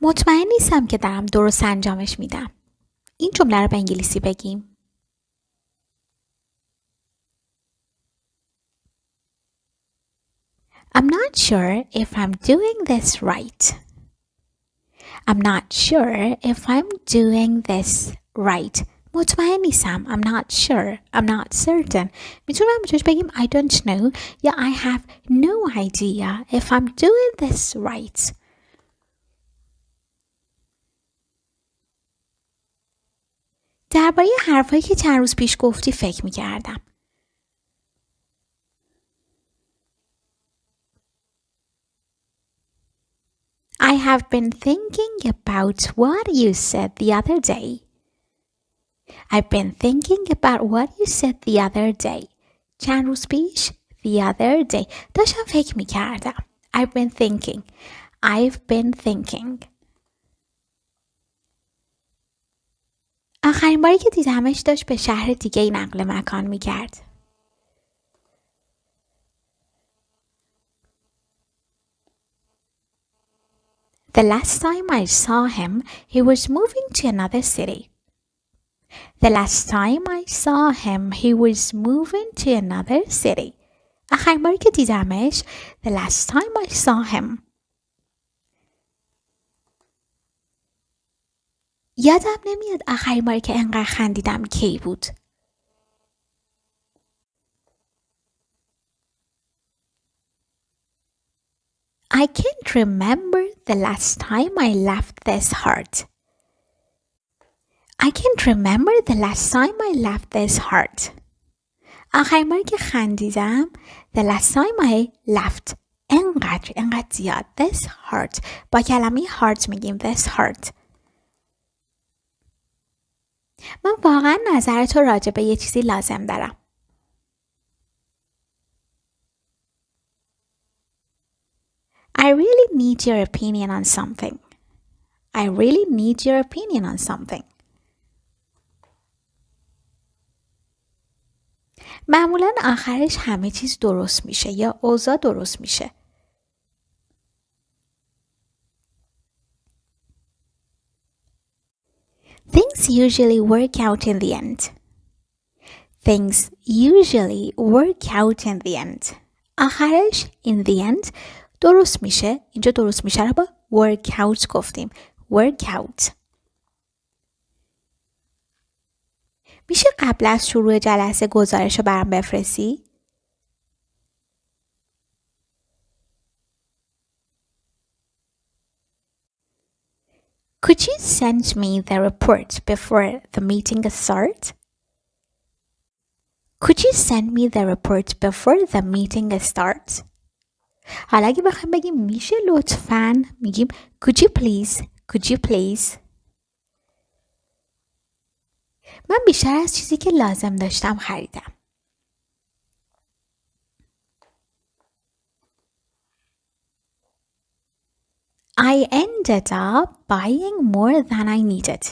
مطمئن نیستم که دارم درست انجامش میدم. این جمله رو به انگلیسی بگیم. I'm not sure if I'm doing this right. I'm not sure if I'm doing this right. مطمئن نیستم. I'm not sure. I'm not certain. میتونم بهش بگیم I don't know یا I have no idea if I'm doing this right. درباره حرفایی که چند روز پیش گفتی فکر میکردم. I have been thinking about what you said the other day. I've been thinking about what you said the other day. چند روز پیش the other day. داشتم فکر میکردم. I've been thinking. I've been thinking. آخرین باری که دیدمش داشت به شهر دیگه نقل مکان میکرد. The last time I saw him, he was moving to another city. The last time I saw him, he was moving to another city. آخرین باری که دیدمش The last time I saw him. یادم نمیاد آخرین باری که انقدر خندیدم کی بود. I can't remember the last time I laughed this hard. I can't remember the last time I laughed this hard. آخرین باری که خندیدم The last time I laughed انقدر زیاد This hard. با کلمه hard میگیم This hard. من واقعا نظر تو راجع به یه چیزی لازم دارم. I really need your opinion on something. I really need your opinion on something. معمولاً آخرش همه چیز درست میشه یا اوضاع درست میشه. Things usually work out in the end. Things usually work out in the end. آخرش in the end درست میشه. اینجا درست میشه رو با work out گفتیم. Work out. میشه قبل از شروع جلسه گزارش رو برام بفرستی؟ Could you send me the report before the meeting starts? Could you send me the report before the meeting starts? حالا اگه بخوایم بگیم میشه لطفاً میگیم Could you please? Could you please? من بیشتر از چیزی که لازم داشتم خریدم. I ended up buying more than I needed.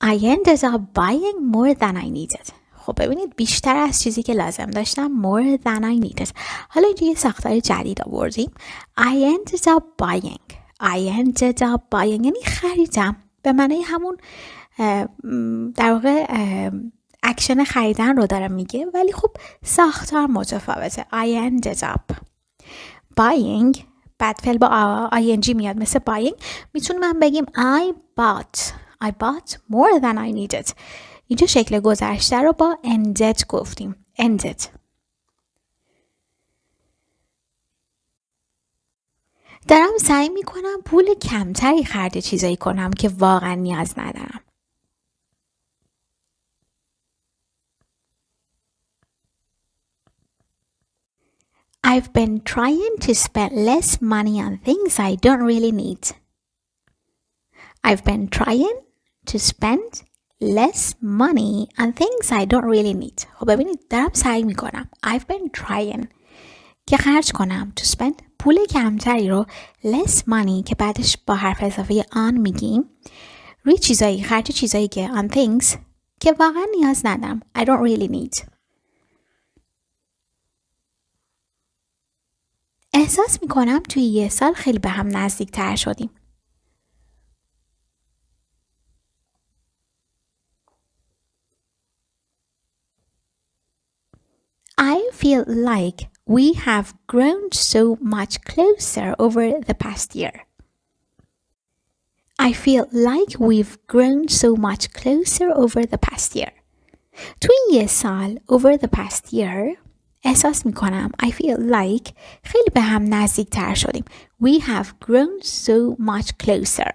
I ended up buying more than I needed. خب ببینید بیشتر از چیزی که لازم داشتم more than I needed. حالا اینجا یه ساختار جدید آوردیم. I ended up buying. I ended up buying یعنی خریدم. به معنی همون در واقع اکشن خریدن رو داره میگه ولی خب ساختار متفاوته. I ended up buying بعد فعل با ing میاد مثل buying. میتونم من بگیم I bought more than I needed. اینجا شکل گذشته رو با ended گفتیم. ended. دارم سعی میکنم پول کمتری خرج چیزایی کنم که واقعا نیاز ندارم. I've been trying to spend less money on things I don't really need. I've been trying to spend less money on things I don't really need. خب ببینید دارم سعی میکنم. I've been trying که خرج کنم to spend پول کمتری رو less money که بعدش با حرف اضافه on میگیم روی چیزایی خرج چیزایی که on things که واقعا نیاز ندارم. I don't really need. احساس میکنم توی یه سال خیلی به هم نزدیک تر شدیم. feel like we have grown so much closer over the past year. I feel like we've grown so much closer over the past year. تو این یه سال over the past year احساس میکنم I feel like خیلی به هم نزدیک تر شدیم. We have grown so much closer.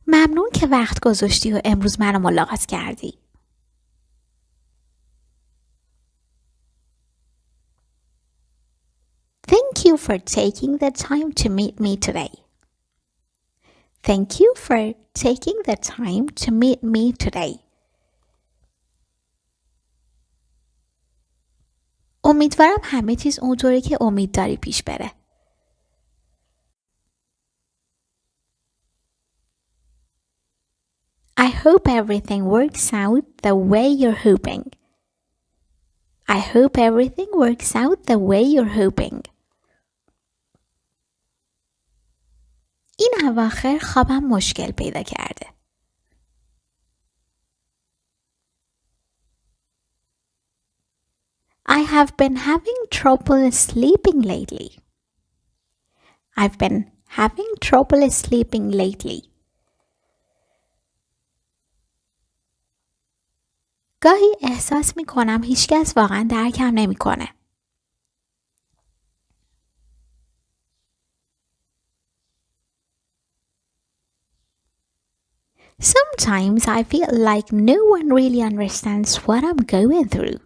ممنون که وقت گذاشتی و امروز منو ملاقات کردی. Thank you for taking the time to meet me today. Thank you for taking the time to meet me today. امیدوارم همه چیز اونطوری که امید داری پیش بره. I hope everything works out the way you're hoping. I hope everything works out the way you're hoping. این اواخر خوابم مشکل پیدا کرده. I have been having trouble sleeping lately. I've been having trouble sleeping lately. گاهی احساس می کنم هیچکس واقعا درکم نمی کنه. Sometimes I feel like no one really understands what I'm going through.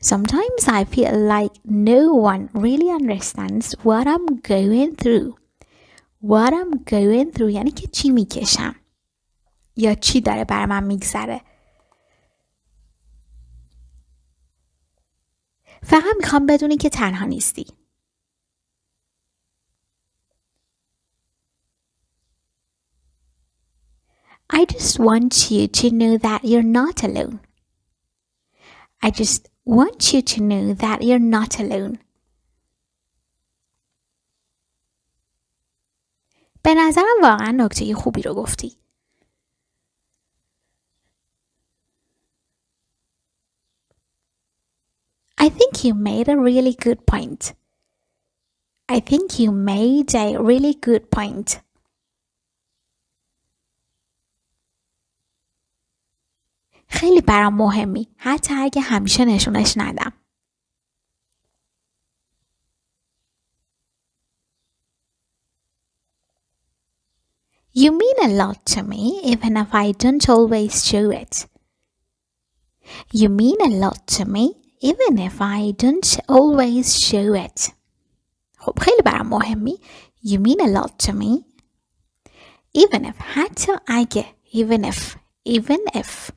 Sometimes I feel like no one really understands what I'm going through. What I'm going through یعنی که چی میکشم یا چی داره بر من میگذره. فقط میخوام بدونی که تنها نیستی. I just want you to know that you're not alone. I just want you to know that you're not alone. به نظرم واقعا نکته خوبی رو گفتی. I think you made a really good point. I think you made a really good point. خیلی برام مهمی حتی اگه همیشه نشونش ندم. You mean a lot to me even if I don't always show it. You mean a lot to me even if I don't always show it. خب خیلی برام مهمی. You mean a lot to me even if حتی اگه even if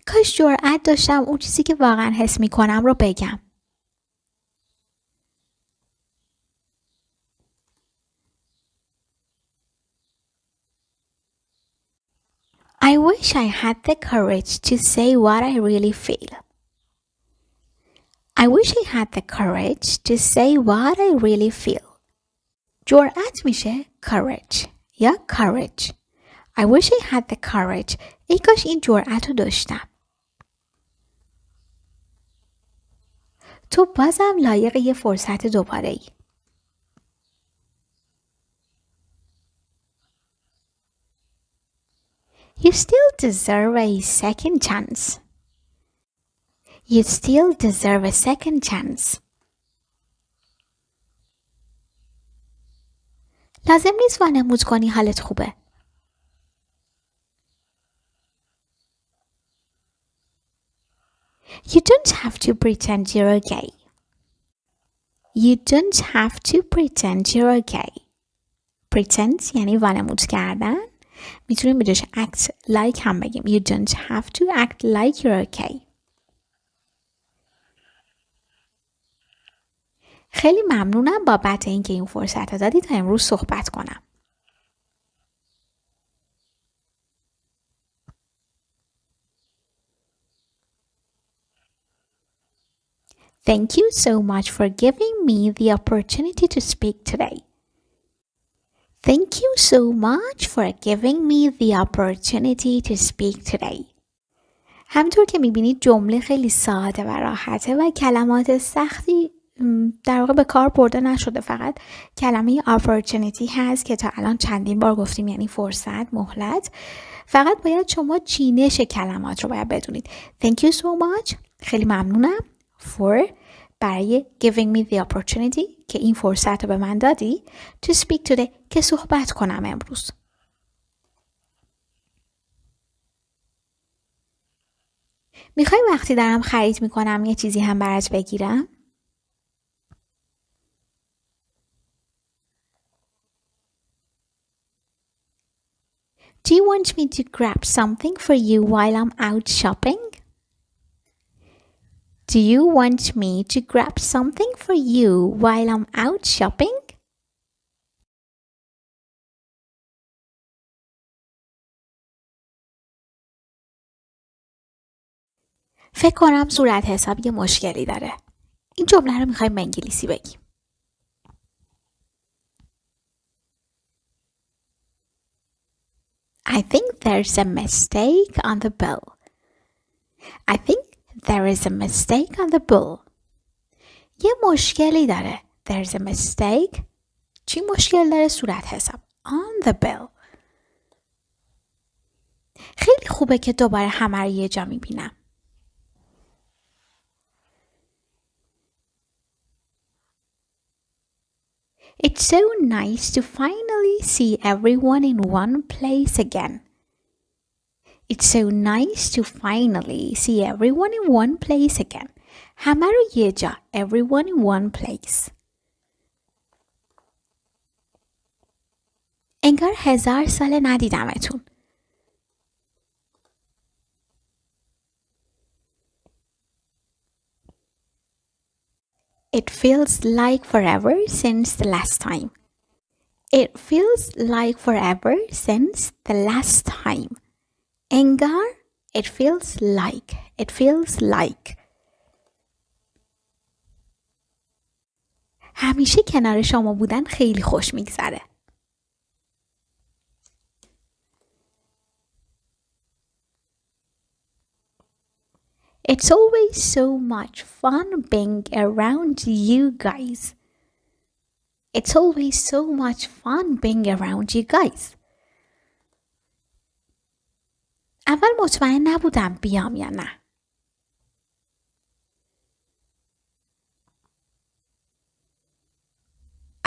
کاش جرأت داشتم اون چیزی که واقعا حس میکنم رو بگم. I wish I had the courage to say what I really feel. I wish I had the courage to say what I really feel. جرأت میشه courage یا courage. I wish I had the courage. ای کاش این جرأت رو داشتم. تو بازم لایق یه فرصت دوباره ای. You still deserve a second chance. You still deserve a second chance. لازم نیست وانمود کنی حالت خوبه. You don't have to pretend you're okay. You don't have to pretend you're okay. Pretend یعنی وانمود کردن. میتونیم بجاش act like هم بگیم. You don't have to act like you're okay. خیلی ممنونم بابت اینکه این فرصت رو دادی تا امروز صحبت کنم. Thank you so much for giving me the opportunity to speak today. Thank you so much for giving me the opportunity to speak today. همطور که میبینید جمله خیلی ساده و راحته و کلمات سختی در واقع به کار برده نشده. فقط کلمه opportunity هست که تا الان چندین بار گفتیم، یعنی فرصت، مهلت. فقط باید شما چینش کلمات رو باید بدونید. Thank you so much، خیلی ممنونم. For، برای giving me the opportunity، که این فرصت رو به من دادی. To speak today، که صحبت کنم امروز. میخوای وقتی دارم خرید میکنم یه چیزی هم برات بگیرم؟ Do you want me to grab something for you while I'm out shopping? Do you want me to grab something for you while I'm out shopping? فکر کنم صورت حساب یه مشکلی داره. این جمله رو میخوایم به انگلیسی بگیم. I think there's a mistake on the bill. I think there is a mistake on the bill. یه مشکلی داره. There's a mistake. چی مشکل داره؟ صورت حساب. On the bill. خیلی خوبه که دوباره همه رو یه جا میبینم. It's so nice to finally see everyone in one place again. It's so nice to finally see everyone in one place again. همه رو یه جا. Everyone in one place. انگار 1000 سال ندیدمتون. It feels like forever since the last time. It feels like forever since the last time. انگار. It feels like. It feels like. همیشه کنار شما بودن خیلی خوش میگذره. It's always so much fun being around you guys. It's always so much fun being around you guys. اول مطمئن نبودم بیام یا نه.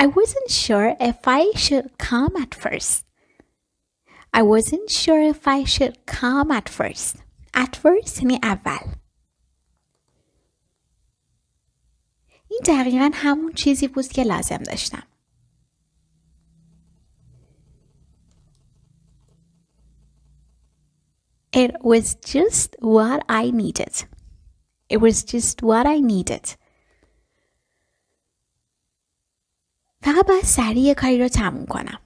I wasn't sure if I should come at first. I wasn't sure if I should come at first. At first یعنی اول. این دقیقاً همون چیزی بود که لازم داشتم. It was just what I needed. It was just what I needed. فقط باید سریع یه کاری رو تموم کنم.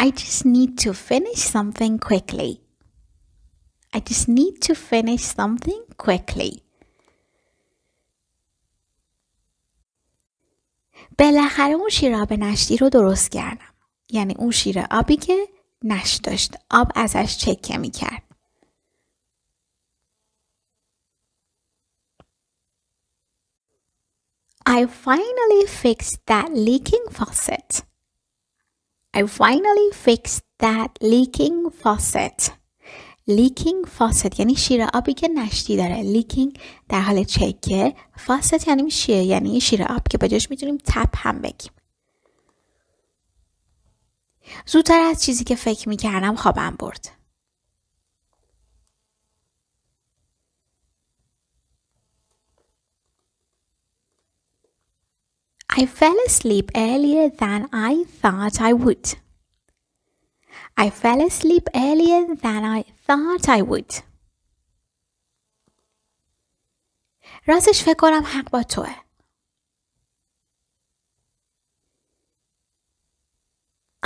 I just need to finish something quickly. I just need to finish something quickly. بالاخره اون شیر آب نشتی رو درست کردم. یعنی اون شیر آبی که نشت داشت. آب ازش چکه می کرد. I finally fixed that leaking faucet. I finally fixed that leaking faucet. Leaking faucet یعنی شیر آبی که نشتی داره. Leaking در حال چکه. faucet یعنی شیر آب که بجاش میتونیم تپ هم بگیم. زودتر از چیزی که فکر میکردم خوابم برد. I fell asleep earlier than I thought I would. I fell asleep earlier than I thought I would. راستش فکر کنم حق با توه.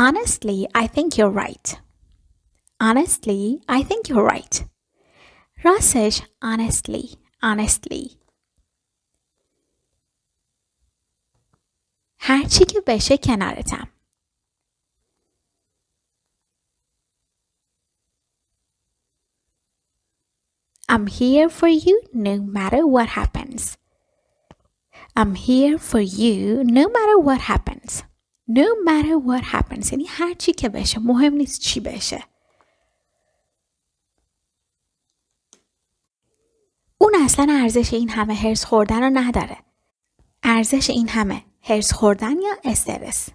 Honestly, I think you're right. Honestly, I think you're right. راستش honestly. هرچی که بشه کنارتم. I'm here for you no matter what happens. I'm here for you no matter what happens. No matter what happens یعنی هرچی که بشه، مهم نیست چی بشه. اون اصلا ارزش این همه هرس خوردن رو نداره. ارزش این همه هرس خوردن یا استرس.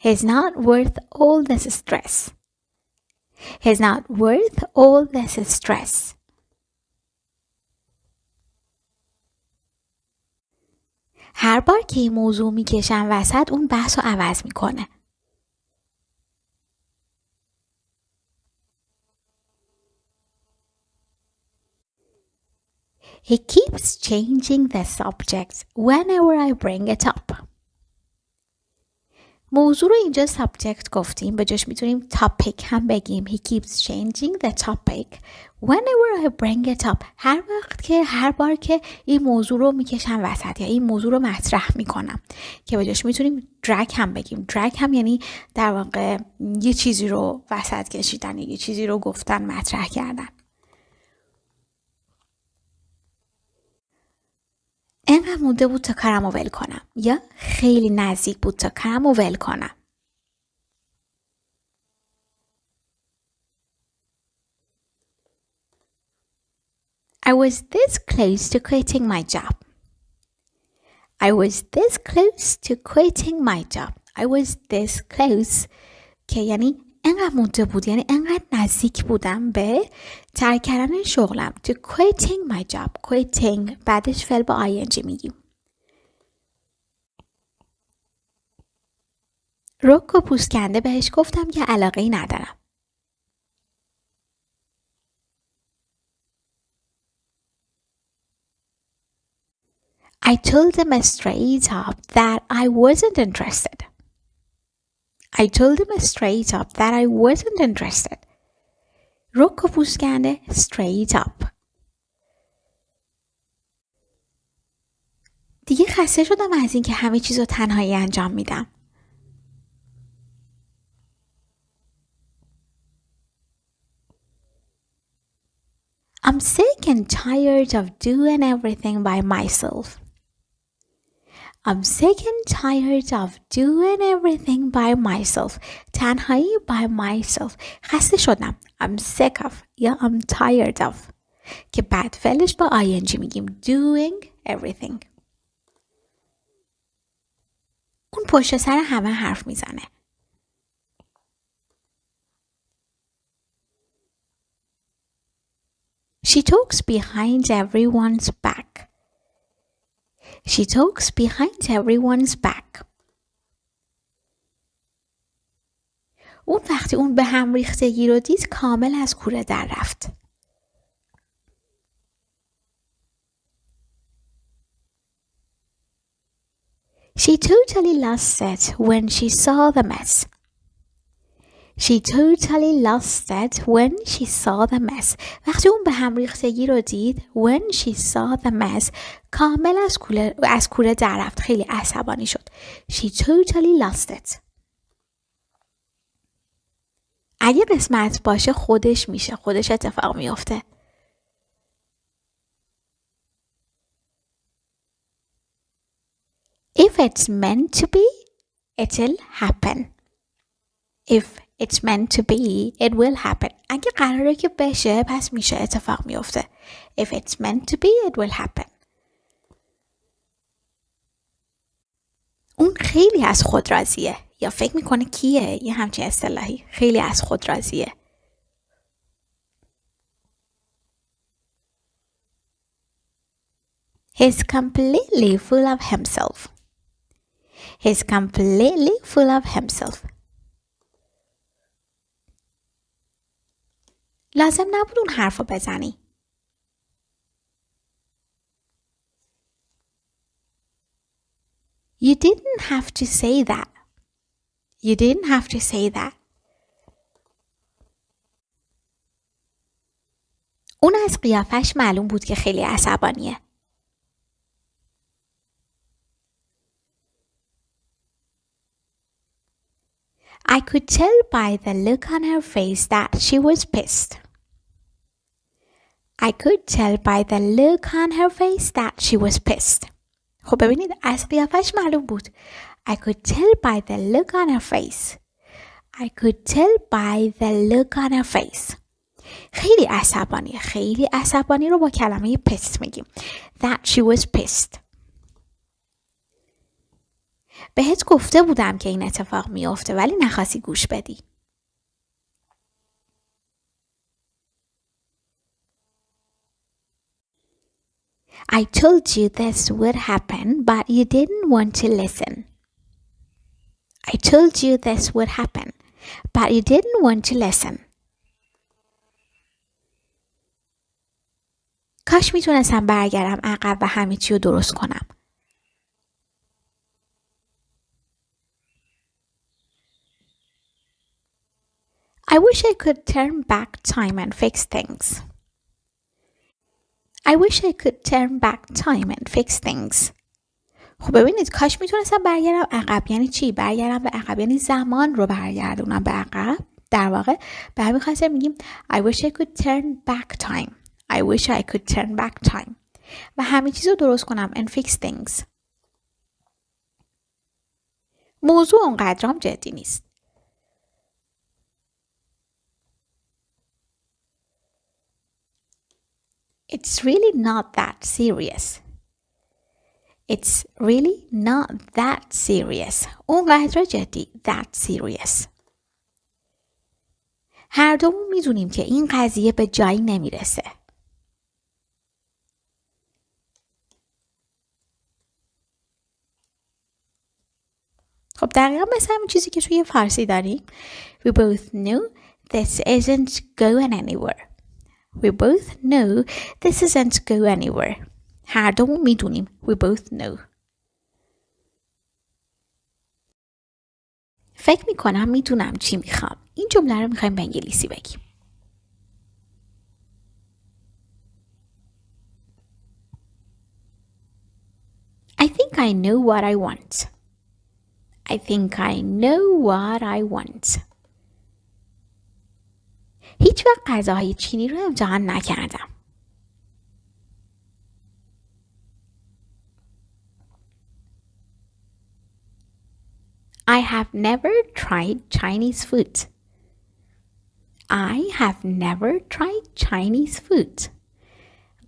He's not worth all this stress. He's not worth all this stress. هر بار که این موضوع میکشم وسط اون بحث رو عوض میکنه. He keeps changing the subject whenever I bring it up. موضوع رو اینجا subject گفتیم، به جاش میتونیم topic هم بگیم. He keeps changing the topic whenever I bring it up. هر بار که این موضوع رو میکشم وسط یا این موضوع رو مطرح میکنم، که به جاش میتونیم drag هم بگیم. drag هم یعنی در واقع یه چیزی رو وسط کشیدن، یه چیزی رو گفتن، مطرح کردن. انقدر مونده بود تا کارم رو ول کنم، یا خیلی نزدیک بود تا کارم رو ول کنم. I was this close to quitting my job. I was this close to quitting my job. I was this close که یعنی انقدر مونده بود، یعنی انقدر نزدیک بودم به ترک کردن شغلم. To quitting my job. Quitting بعدش فعل با ing میگیم. رک و پوست کنده بهش گفتم که علاقه‌ای ندارم. I told him straight up that I wasn't interested. I told him straight up that I wasn't interested. رک و پوست کنده straight up. دیگه خسته شدم از این که همه چیز رو تنهایی انجام میدم. I'm sick and tired of doing everything by myself. I'm sick and tired of doing everything by myself. تنهایی by myself. خسته شدم. I'm sick of یا I'm tired of که بعد فعلش با ing میگیم. Doing everything. اون پشت سر همه حرف میزنه. She talks behind everyone's back. She talks behind everyone's back. اون وقتی اون به هم ریختگی رو دید کامل از کوره در رفت. She totally lost it when she saw the mess. She totally lost it when she saw the mess. وقتی اون به هم ریختگی رو دید when she saw the mess کامل از کوره در رفت. خیلی عصبانی شد. She totally lost it. اگه قسمت باشه خودش میشه، خودش اتفاق میفته. If it's meant to be, it'll happen. If it's meant to be, it will happen. اگه قراره که بشه پس میشه، اتفاق میفته. If it's meant to be, it will happen. اون خیلی از خود راضیه یا فکر میکنه کیه، یه همچین اصطلاحی. خیلی از خود راضیه. He's completely full of himself. He's completely full of himself. لازم نبود اون حرف رو بزنی. You didn't have to say that. You didn't have to say that. اون از قیافش معلوم بود که خیلی عصبانیه. I could tell by the look on her face that she was pissed. I could tell by the look on her face that she was pissed. خب ببینید از قیافش معلوم بود. I could tell by the look on her face. I could tell by the look on her face. خیلی عصبانی رو با کلمه pissed میگیم. That she was pissed. بهت گفته بودم که این اتفاق میفته ولی نخواستی گوش بدی. I told you this would happen but you didn't want to listen. I told you this would happen but you didn't want to listen. کاش میتونستم برگردم عقب و همه چی رو درست کنم. I wish I could turn back time and fix things. I wish I could turn back time and fix things. خب ببینید کاش میتونستم برگردم عقب یعنی چی؟ برگردم به عقب یعنی زمان رو برگردونم به عقب. در واقع به همین خاطر میگیم I wish I could turn back time. I wish I could turn back time. و همه چیز رو درست کنم and fix things. موضوع اونقدرام جدی نیست. It's really not that serious. It's really not that serious. اونقدر جدی. That serious. هر دومون میدونیم که این قضیه به جایی نمیرسه. خب دقیقا مثل همین چیزی که توی فارسی داریم. We both knew this isn't going anywhere. We both know this isn't going anywhere. هر دومون میدونیم. We both know. فکر میکنم میدونم چی میخوام. این جمله رو میخوایم به انگلیسی بگیم. I think I know what I want. I think I know what I want. هیچ وقت غذاهای چینی رو امتحان نکردم. I have never tried Chinese food. I have never tried Chinese food.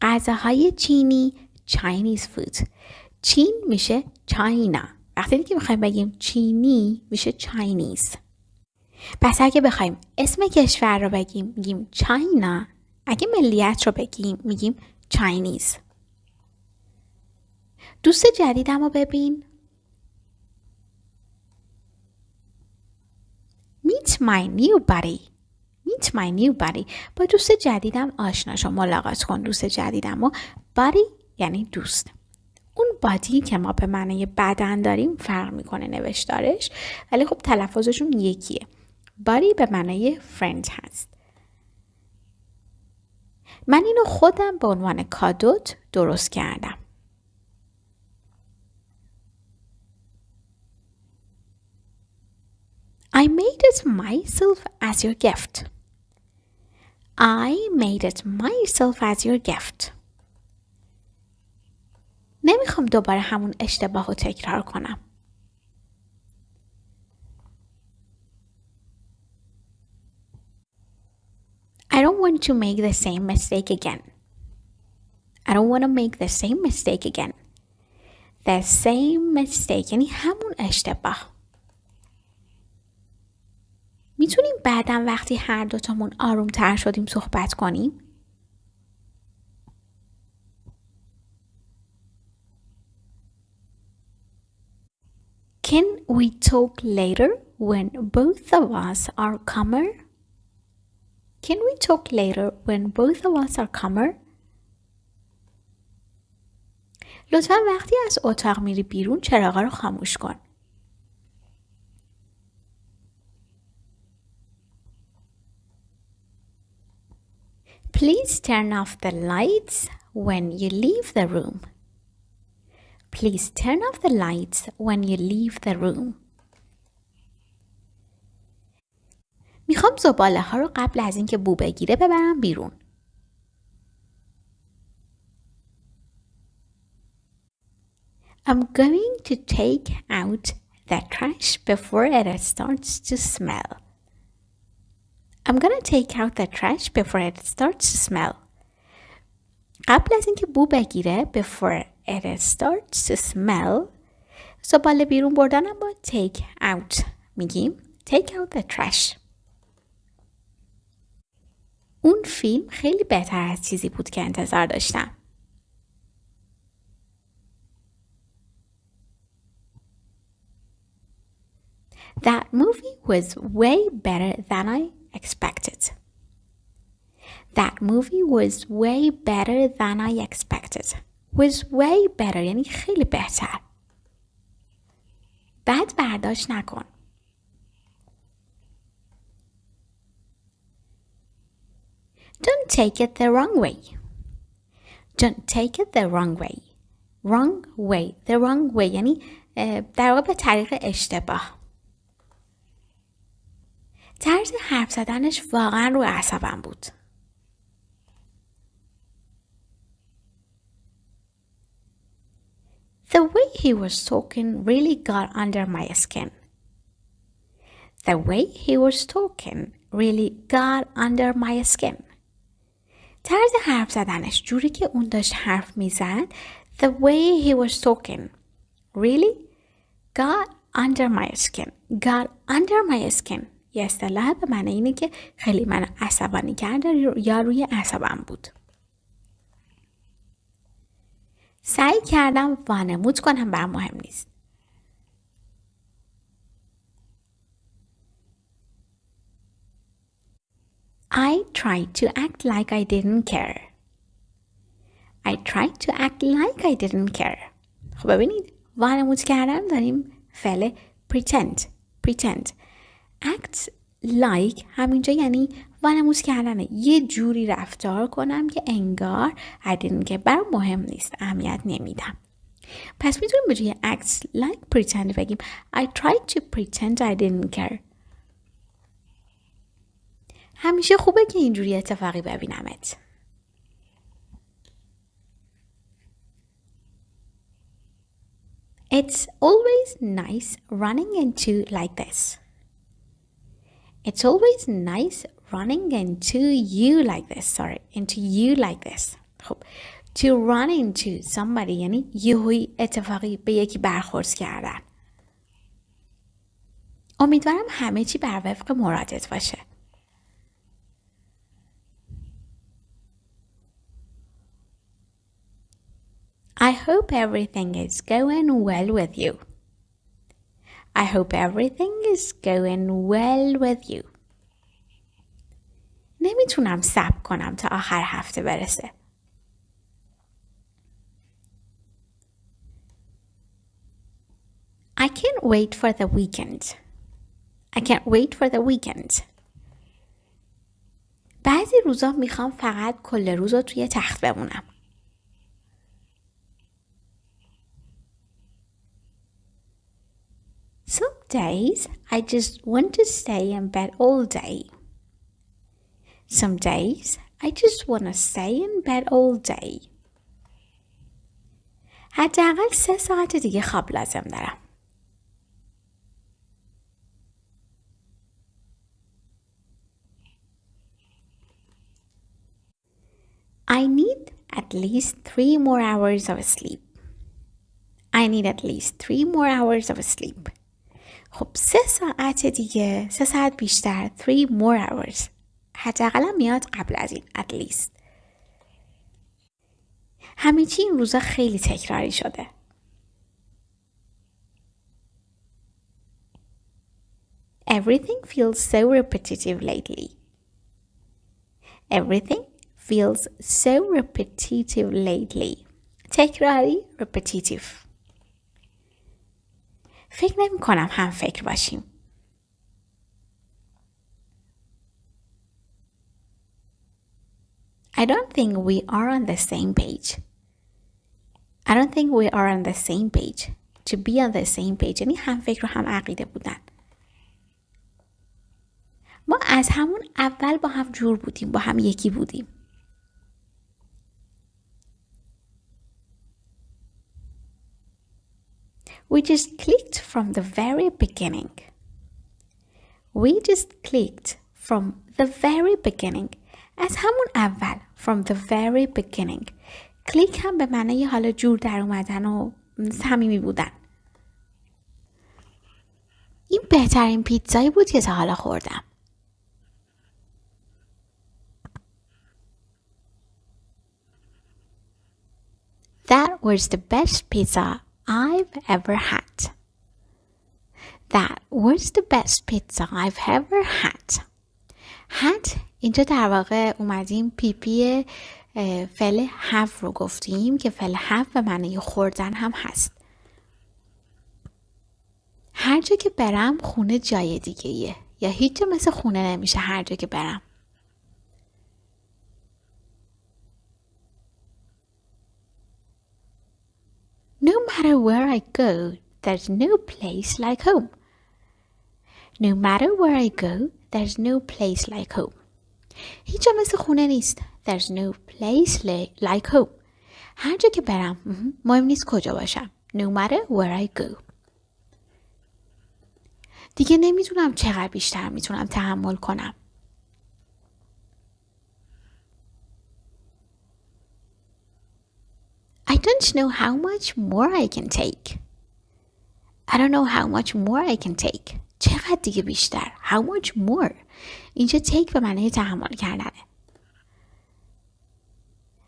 غذاهای چینی Chinese food. چین میشه China. وقتی که میخوایم بگیم چینی میشه Chinese. پس اگه بخوایم اسم کشور رو بگیم میگیم China. اگه ملیت رو بگیم میگیم Chinese. دوست جدیدم رو ببین. Meet my new buddy. Meet my new buddy. با دوست جدیدم آشنا شو، ملاقات کن. دوست جدیدم و buddy یعنی دوست. اون بادی که ما به معنی بدن داریم فرق میکنه نوشتارش، ولی خب تلفظشون یکیه. بادی به معنی friend هست. من اینو خودم به عنوان کادوت درست کردم. I made it myself as your gift. I made it myself as your gift. نمیخوام دوباره همون اشتباه رو تکرار کنم. I don't want to make the same mistake again. I don't want to make the same mistake again. The same mistake یعنی همون اشتباه. میتونیم بعداً وقتی هر دوتامون آروم تر شدیم صحبت کنیم؟ Can we talk later when both of us are calmer? Can we talk later when both of us are calmer? لطفاً وقتی از اتاق میری بیرون چراغا رو خاموش کن. Please turn off the lights when you leave the room. Please turn off the lights when you leave the room. میخوام زباله ها رو قبل از اینکه بو بگیره ببرم بیرون. I'm going to take out the trash before it starts to smell. I'm gonna take out the trash before it starts to smell. قبل از اینکه بو بگیره before it starts to smell زباله بیرون بردنم با take out میگیم take out the trash. اون فیلم خیلی بهتر از چیزی بود که انتظار داشتم. That movie was way better than I expected. That movie was way better than I expected. Was way better یعنی خیلی بهتر. بد برداشت نکن. Don't take it the wrong way. Don't take it the wrong way. Wrong way. The wrong way یعنی در واقع به طریق اشتباه. طرز حرف زدنش واقعا رو اعصابم بود. The way he was talking really got under my skin. The way he was talking really got under my skin. طرز حرف زدنش جوری که اون داشت حرف میزد The way he was talking really got under my skin. Got under my skin یه اصطلاح به معنی اینه که خیلی من عصبانی کرده یا روی اعصابم بود. سعی کردم وانمود کنم برام مهم نیست. I tried to act like I didn't care. I tried to act like I didn't care. خب ببینید وانمود کردن داریم فعل pretend. Act like همینجا یعنی وانمود کردنه. یه جوری رفتار کنم که انگار I didn't care برام مهم نیست. اهمیت نمیدم. پس میتونیم به جای act like pretend بگیم I tried to pretend I didn't care. همیشه خوبه که اینجوری اتفاقی ببینمت. It's always nice running into like this. It's always nice running into you like this. Into you like this. خب to run into somebody یعنی یهویی اتفاقی به یکی برخورد کردن. امیدوارم همه چی بر وفق مرادت باشه. I hope everything is going well with you. I hope everything is going well with you. نمیتونم صبر کنم تا آخر هفته برسه. I can't wait for the weekend. I can't wait for the weekend. بعضی روزا میخوام فقط کل روز رو توی تخت بمونم. Some days I just want to stay in bed all day. Some days I just want to stay in bed all day. حداقل 3 ساعت دیگه خواب لازم دارم. I need at least 3 more hours of sleep. I need at least 3 more hours of sleep. خب 3 ساعت دیگه 3 ساعت بیشتر 3 more hours حداقل میاد قبل از این at least. همه چی این روزا خیلی تکراری شده. Everything feels so repetitive lately. Everything feels so repetitive lately. تکراری repetitive. فکر نمی کنم هم فکر باشیم. I don't think we are on the same page. I don't think we are on the same page. To be on the same page یعنی هم فکر و هم عقیده بودن. ما از همون اول با هم جور بودیم، با هم یکی بودیم. We just clicked from the very beginning. We just clicked from the very beginning. از همون اول. From the very beginning. کلیک هم به معنی حالا جور در اومدن و صمیمی بودن. این بهترین پیتزایی بود که تا حالا خوردم. That was the best pizza I've ever had. That was the best pizza I've ever had. Had اینجا در واقع اومدیم پیپی فعل have رو گفتیم که فعل have به معنی خوردن هم هست. هر جا که برم خونه جای دیگه ایه. یا هیچ جا مثل خونه نمیشه هر جا که برم. No matter where I go, there's no place like home. No matter where I go, there's no place like home. هیچ جا مثل خونه نیست. There's no place like home. هر جا که برم مهم نیست کجا باشم. No matter where I go. دیگه نمیدونم چقدر بیشتر میتونم تحمل کنم. I don't know how much more I can take. I don't know how much more I can take. چقدر دیگه بیشتر. How much more. اینجا take به معنی تحمل کردنه.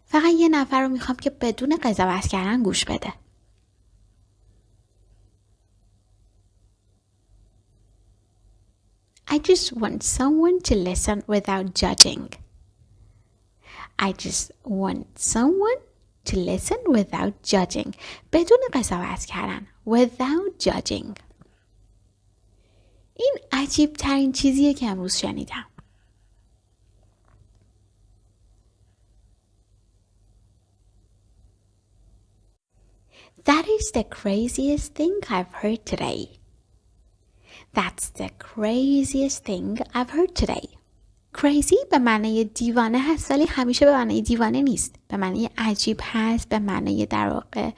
فقط یه نفر رو میخوام که بدون قضاوت کردن گوش بده. I just want someone to listen without judging. I just want someone to listen without judging. بدون قضاوت کردن. Without judging. این عجیب ترین چیزیه که امروز شنیدم. That is the craziest thing I've heard today. That's the craziest thing I've heard today. Crazy به معنی دیوانه هست ولی همیشه به معنی دیوانه نیست. به معنی عجیب هست، به معنی در واقع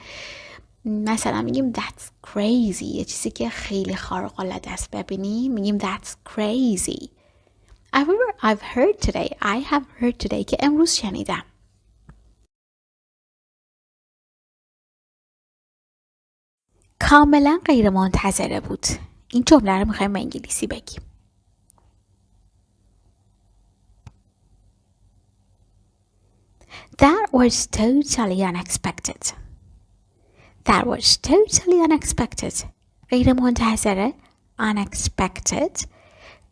مثلا میگیم that's crazy، یه چیزی که خیلی خارق العاده است ببینیم میگیم that's crazy. I've heard today. I have heard today که امروز شنیدم. کاملا غیر منتظره بود. این جمله رو میخوایم به انگلیسی بگیم. That was totally unexpected. That was totally unexpected. غیر منتظره unexpected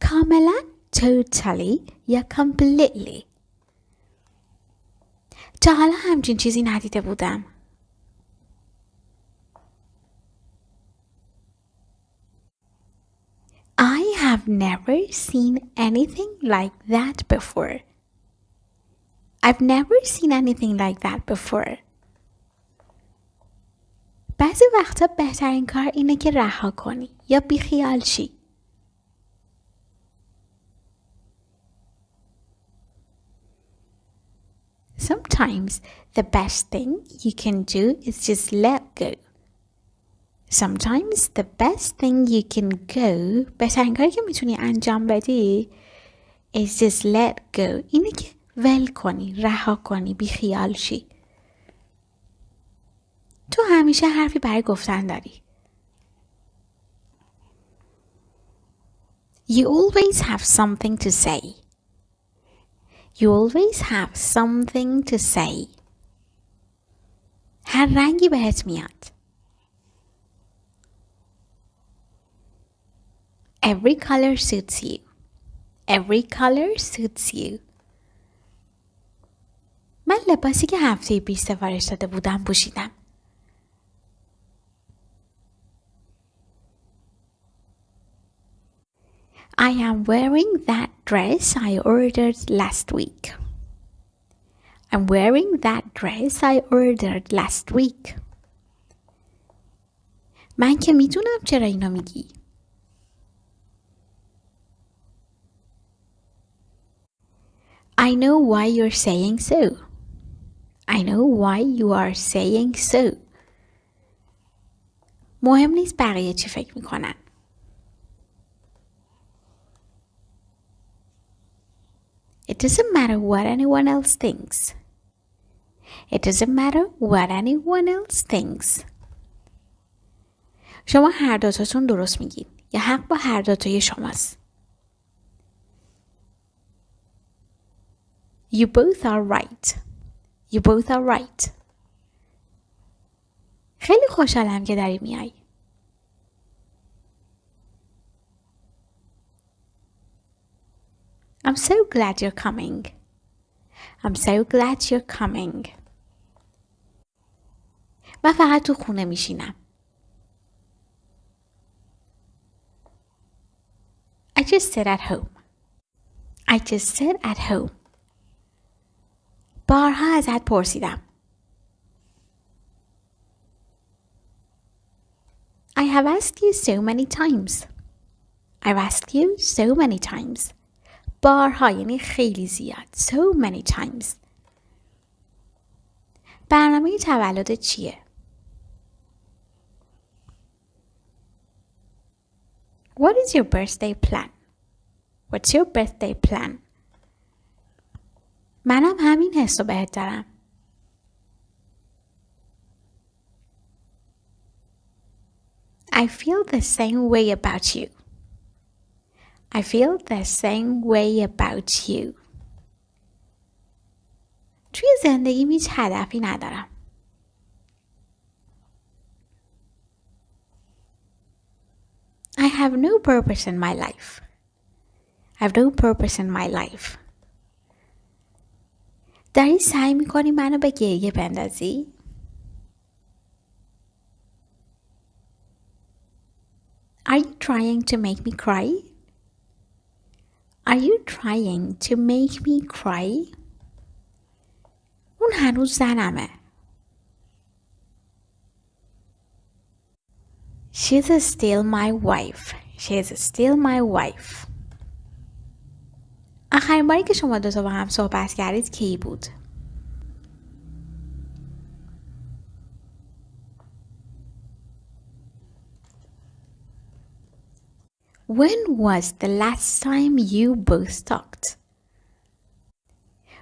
کاملا totally یا completely. تا حالا همچین چیزی ندیده بودم. I have never seen anything like that before. I've never seen anything like that before. بعضی وقتا بهترین کار اینه که رها کنی یا بیخیال شی. Sometimes the best thing you can do is just let go. Sometimes the best thing you can go بهترین کاری که میتونی انجام بدی is just let go. اینه که ول کنی، رها کنی، بیخیال شی. تو همیشه حرفی برای گفتن داری. You always have something to say. You always have something to say. هر رنگی بهت میاد. Every color suits you. Every color suits you. من لباسی که هفته پیش سفارش داده بودم پوشیدم. I am wearing that dress I ordered last week. I'm wearing that dress I ordered last week. من که میدونم چرا اینو میگی. I know why you're saying so. I know why you are saying so. مهم نیست بقیه چی فکر میکنن. It doesn't matter what anyone else thinks. It doesn't matter what anyone else thinks. شما هر دوتاتون درست میگید. یا حق با هر دوتای شماست. You both are right. You both are right. خیلی خوشحالم که داری میای. I'm so glad you're coming. I'm so glad you're coming. من فقط تو خونه میشینم. I just sit at home. I just sit at home. بارها ازت پرسیدم. I have asked you so many times. I've asked you so many times. بارها یعنی خیلی زیاد. So many times. برنامه تولدت چیه؟ What is your birthday plan? What's your birthday plan? منم همین حسو بهت دارم. I feel the same way about you. I feel the same way about you. توی زندگیم هیچ هدفی ندارم. I have no purpose in my life. I have no purpose in my life. داری سعی میکنی منو به گریه بندازی؟ Are you trying to make me cry? Are you trying to make me cry? اون هنوز زنمه. She's still my wife. She's still my wife. آخرین باری که شما دوتا با هم صحبت کردید کی بود؟ When was the last time you both talked?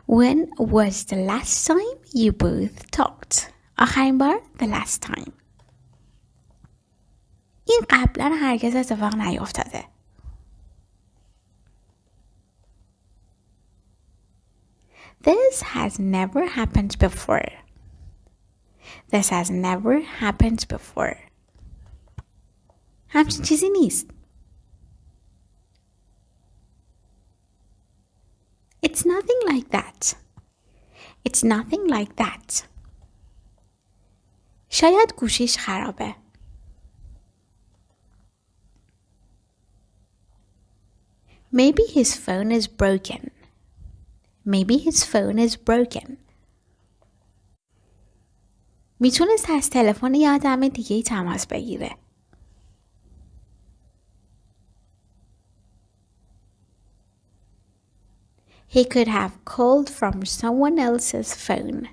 When was the last time you both talked? آخرین بار the last time. این قبلا هرگز اتفاق نیفتاده. This has never happened before. This has never happened before. همچین چیزی نیست. It's nothing like that. It's nothing like that. شاید گوشیش خرابه. Maybe his phone is broken. Maybe his phone is broken. میتونست از تلفن یه آدم دیگه تماس بگیره. He could have called from someone else's phone.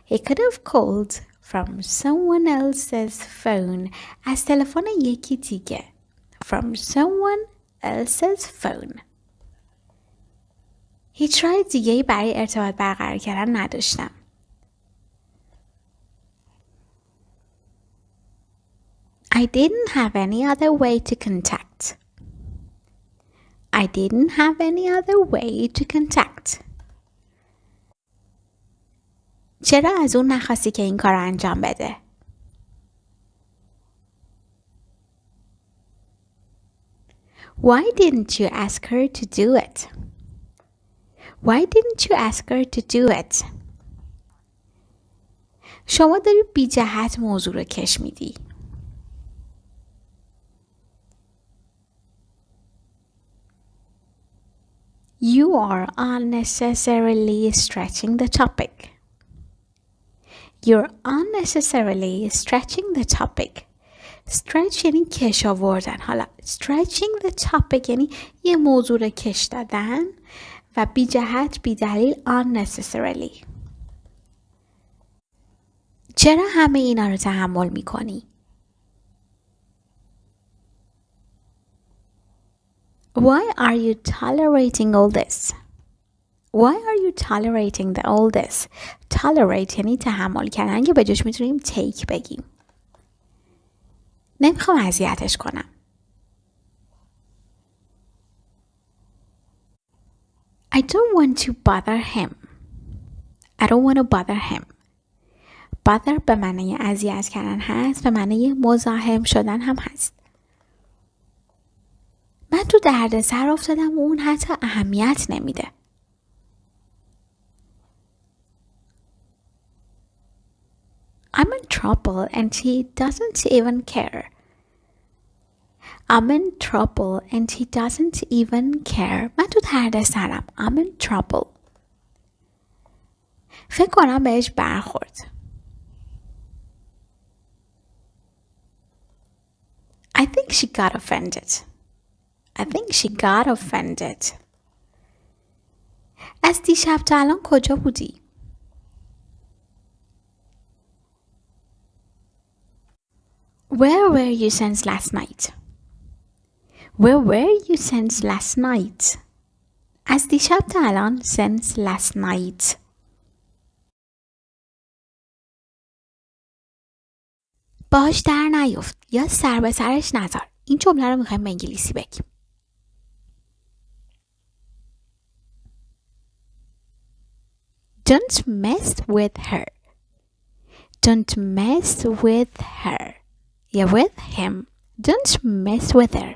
He could have called from someone else's phone. از تلفن یکی دیگه. From someone else's phone. هیچ راه دیگه‌ای برای ارتباط برقرار کردن نداشتم. I didn't have any other way to contact. I didn't have any other way to contact. چرا از اون نخواستی که این کار رو انجام بده؟ Why didn't you ask her to do it? Why didn't you ask her to do it? شما داری بی جهت موضوع رو کش میدی. You are unnecessarily stretching the topic. You're unnecessarily stretching the topic. stretch یعنی کش آوردن. حالا stretching the topic یعنی یه موضوع رو کش دادن و بی جهت بی دلیل unnecessarily. چرا همه اینا رو تحمل میکنی؟ Why are you tolerating all this? Why are you tolerating all this? Tolerate یعنی تحمل کردن که به جاش میتونیم take بگیم. نمیخوام اذیتش کنم. I don't want to bother him. I don't want to bother him. bother به معنی اذیت کردن هست، به معنی مزاحم شدن هم هست. من تو دردسر افتادم و اون حتی اهمیت نمیده. I'm in trouble and he doesn't even care. I'm in trouble and he doesn't even care. من تو دردسرم. I'm in trouble. فکر کنم بهش برخورد. I think she got offended. I think she got offended. از دیشب تا الان کجا بودی؟ Where were you since last night? Where were you since last night? از دیشب تا الان since last night. باهاش در نیفت یا سر به سرش نذار. این جمله رو میخوایم به انگلیسی بگیم. Don't mess with her. Don't mess with her. Yeah, with him. Don't mess with her.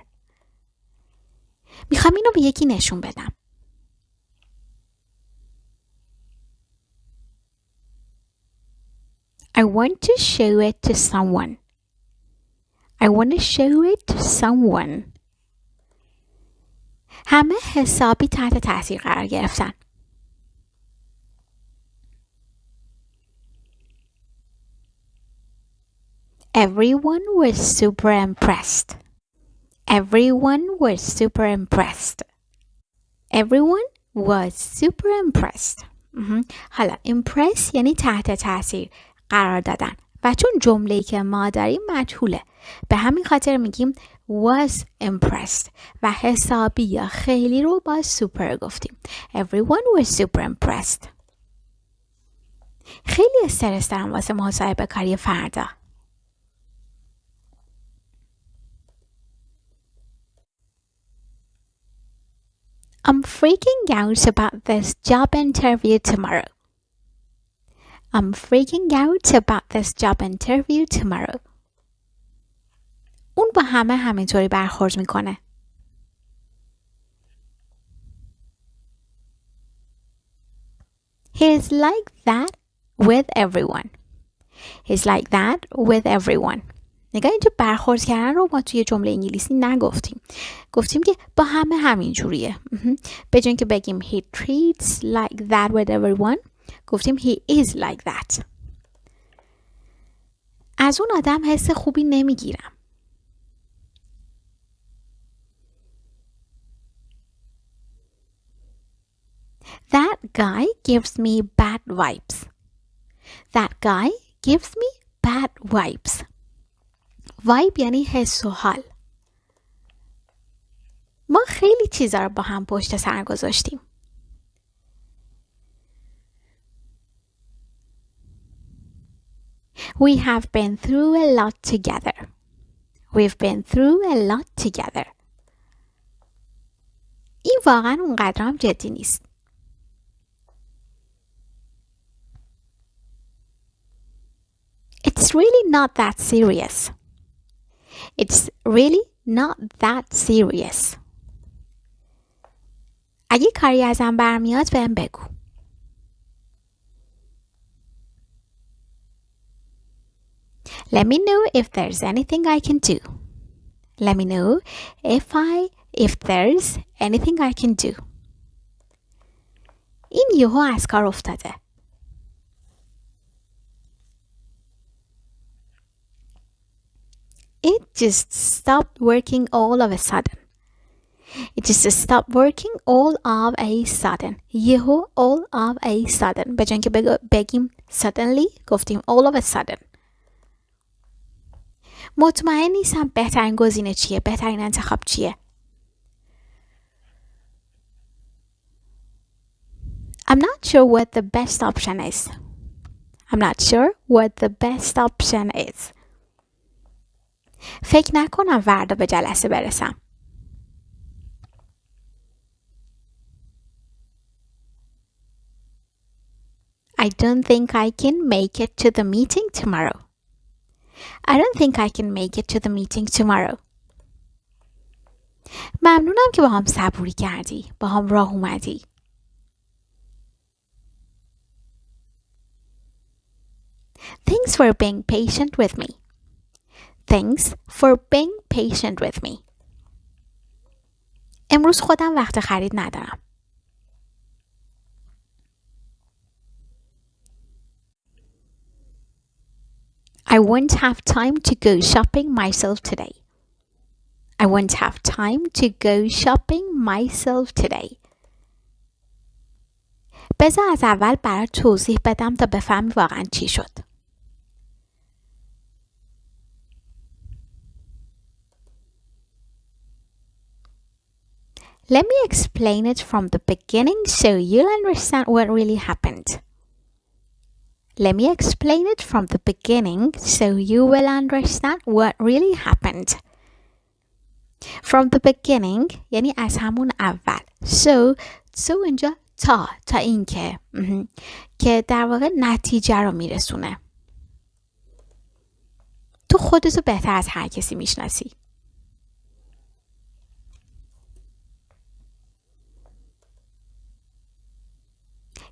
میخوام اینو به یکی نشون بدم. I want to show it to someone. I want to show it to someone. همه حسابی تحت تاثیر قرار گرفتن. Everyone was super impressed. Everyone was super impressed. Everyone was super impressed. حالا impress یعنی تحت تاثیر قرار دادن و چون جمله‌ای که ما داریم مجهوله به همین خاطر میگیم was impressed و حسابی یا خیلی رو با super گفتیم. Everyone was super impressed. خیلی استرس دارم واسه مصاحبه کاری فردا. I'm freaking out about this job interview tomorrow. I'm freaking out about this job interview tomorrow. اون با همه همینطوری برخورد میکنه. He is like that with everyone. He's like that with everyone. نگاه اینجا برخورد کردن رو ما توی جمله انگلیسی نگفتیم. گفتیم که با همه همین جوریه. به جای اینکه بگیم he treats like that with everyone گفتیم he is like that. از اون آدم حس خوبی نمیگیرم. That guy gives me bad vibes. That guy gives me bad vibes. Vibe یعنی حس و حال. ما خیلی چیزا رو با هم پشت سر گذاشتیم. We have been through a lot together. We've been through a lot together. این واقعا اونقدر هم جدی نیست. It's really not that serious. It's really not that serious. اگه کاری ازم برمیاد بهم بگو. Let me know if there's anything I can do. Let me know if there's anything I can do. این یهو از کار افتاده. It just stopped working all of a sudden. It just stopped working all of a sudden. یهو all of a sudden. به جای اینکه بگیم suddenly گفتیم all of a sudden. مطمئن نیستم بهترین گزینه چیه، بهترین انتخاب چیه. I'm not sure what the best option is. I'm not sure what the best option is. فکر نکنم فردا به جلسه برسم. I don't think I can make it to the meeting tomorrow. I don't think I can make it to the meeting tomorrow. ممنونم که با هم صبوری کردی، با هم راه اومدی. Thanks for being patient with me. Thanks for being patient with me. امروز خودم وقت خرید ندارم. I won't have time to go shopping myself today. I won't have time to go shopping myself today. بذار از اول برات توضیح بدم تا بفهمی واقعا چی شد. Let me explain it from the beginning so you'll understand what really happened. Let me explain it from the beginning so you will understand what really happened. From the beginning یعنی از همون اول. So اینجا تا این که در واقع نتیجه رو میرسونه. تو خودتو بهتر از هر کسی میشناسی.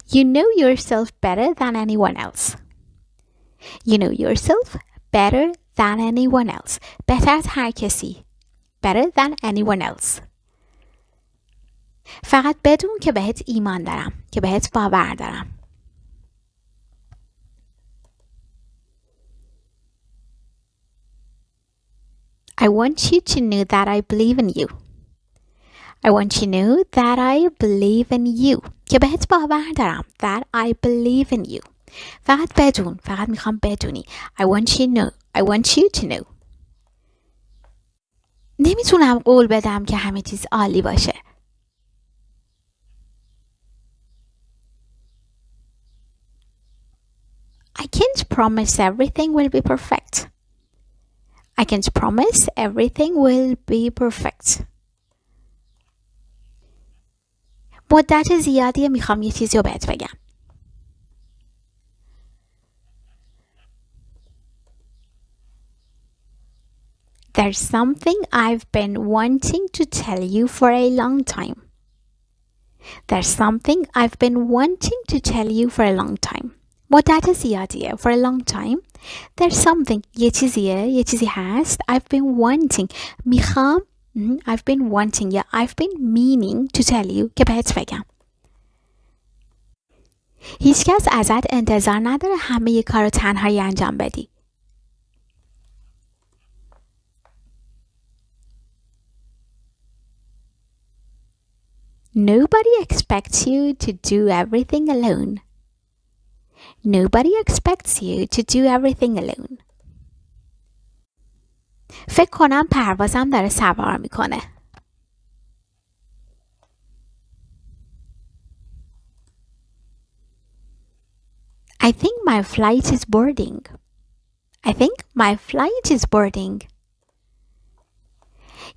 You know yourself better than anyone else. You know yourself better than anyone else. بهتر از هر کسی. Better than anyone else. فقط بدون که بهت ایمان دارم، که بهت باور دارم. I want you to know that I believe in you. I want you to know that I believe in you. که بهت باور دارم. That I believe in you. فقط میخوام بدونی. I want you to know. I want you to know. نمیتونم قول بدم که همه چیز عالی باشه. I can't promise everything will be perfect. I can't promise everything will be perfect. مدت زیادیه میخوام یه چیزی رو بهت بگم. There's something I've been wanting to tell you for a long time. There's something I've been wanting to tell you for a long time. مدت زیادیه. For a long time. There's something. یه چیزی هست. I've been wanting. میخوام. I've been wanting. Yeah, I've been meaning to tell you. که بهت بگم. هیچ کس ازت انتظار نداره همه ی کارو تنهایی انجام بدی. Nobody expects you to do everything alone. Nobody expects you to do everything alone. فکر کنم پروازم داره سوار میکنه. I think my flight is boarding. I think my flight is boarding.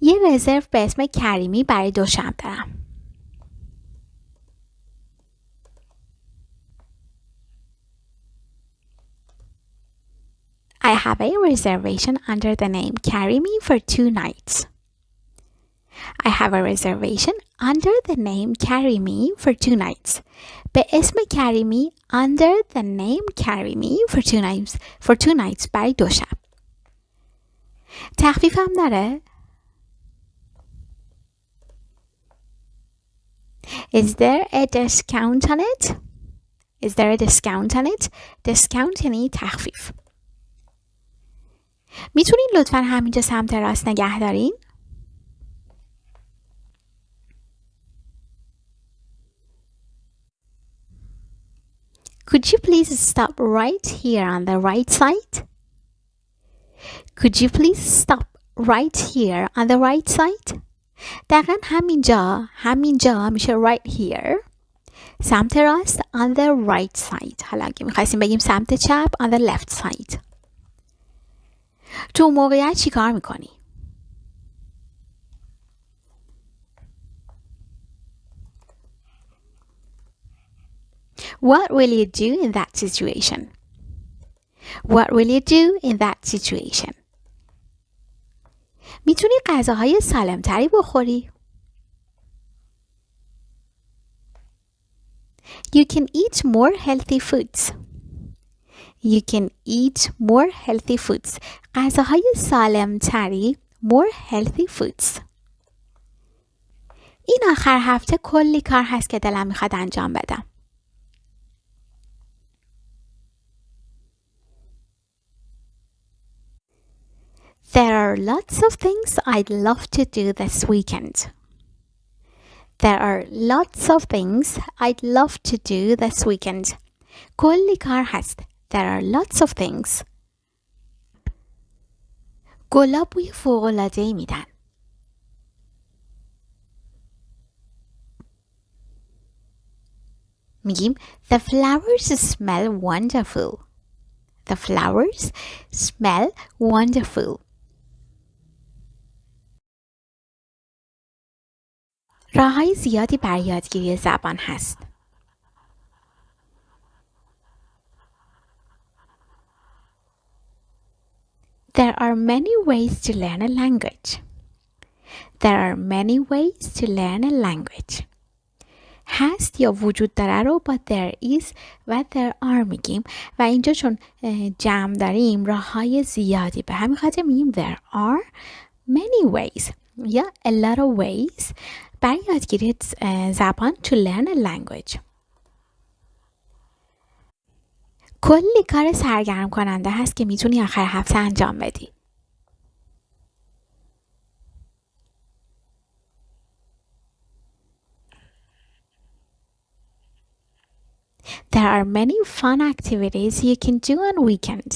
یه رزرو به اسم کریمی برای دوشنبه دارم. I have a reservation under the name Karimi for 2 nights. I have a reservation under the name Karimi for 2 nights. به اسم کریمی under the name Karimi for 2 nights برای 2 شب. تخفیف هم داره؟ Is there a discount on it? Is there a discount on it? discount یعنی تخفیف. میتونین لطفاً همینجا سمت راست نگه دارین؟ Could you please stop right here on the right side? Could you please stop right here on the right side? دقیقا همینجا میشه right here. سمت راست on the right side. حالا اگه میخواستیم بگیم سمت چپ on the left side. تو موقعیت چی کار میکنی؟ What will you do in that situation? What will you do in that situation? میتونی غذاهای سالمتری بخوری. You can eat more healthy foods. You can eat more healthy foods. غذاهای سالمتری more healthy foods. این آخر هفته کلی کار هست که دلم میخواد انجام بدم. There are lots of things I'd love to do this weekend. There are lots of things I'd love to do this weekend. کلی کار هست. There are lots of things. گلاب بوی فوق‌العاده‌ای میدن. میگیم The flowers smell wonderful. The flowers smell wonderful. راه‌های زیادی برای یادگیری زبان هست. There are many ways to learn a language. There are many ways to learn a language. هست یا وجود داره رو با there is و there are میگیم و اینجا چون جمع داریم راه‌های زیادی به همین خاطر میگیم there are many ways یا a lot of ways برای یادگیری زبان to learn a language. کلی کار سرگرم کننده هست که میتونی آخر هفته انجام بدی. There are many fun activities you can do on weekend.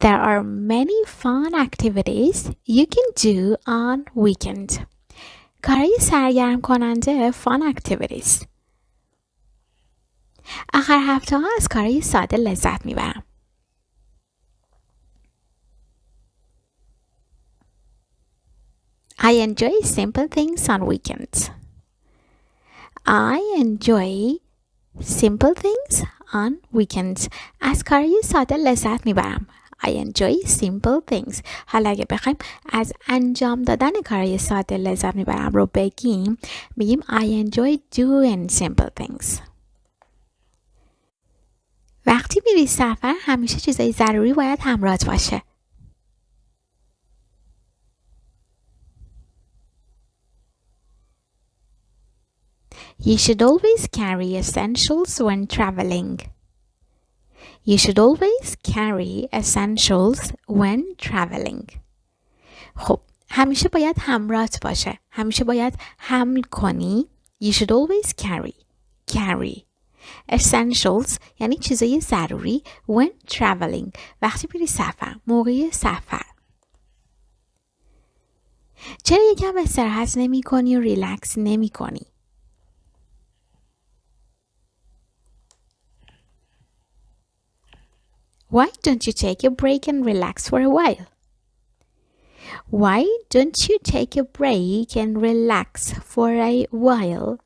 There are many fun activities you can do on weekend. کارهای سرگرم کننده fun activities. آخر هفته ها از کارهای ساده لذت میبرم. I enjoy simple things on weekends. I enjoy simple things on weekends. از کارهای ساده لذت میبرم. I enjoy simple things. حالا اگه بخوایم از انجام دادن کارهای ساده لذت میبرم رو بگیم میگیم I enjoy doing simple things. وقتی میری سفر همیشه چیزای ضروری باید همراهت باشه. You should always carry essentials when traveling. You should always carry essentials when traveling. خب همیشه باید همراهت باشه. همیشه باید حمل کنی. You should always carry essentials یعنی چیزای ضروری when traveling وقتی میری سفر موقع سفر. چرا یکم استراحت نمی کنی و ریلکس نمی کنی؟ Why don't you take a break and relax for a while? Why don't you take a break and relax for a while?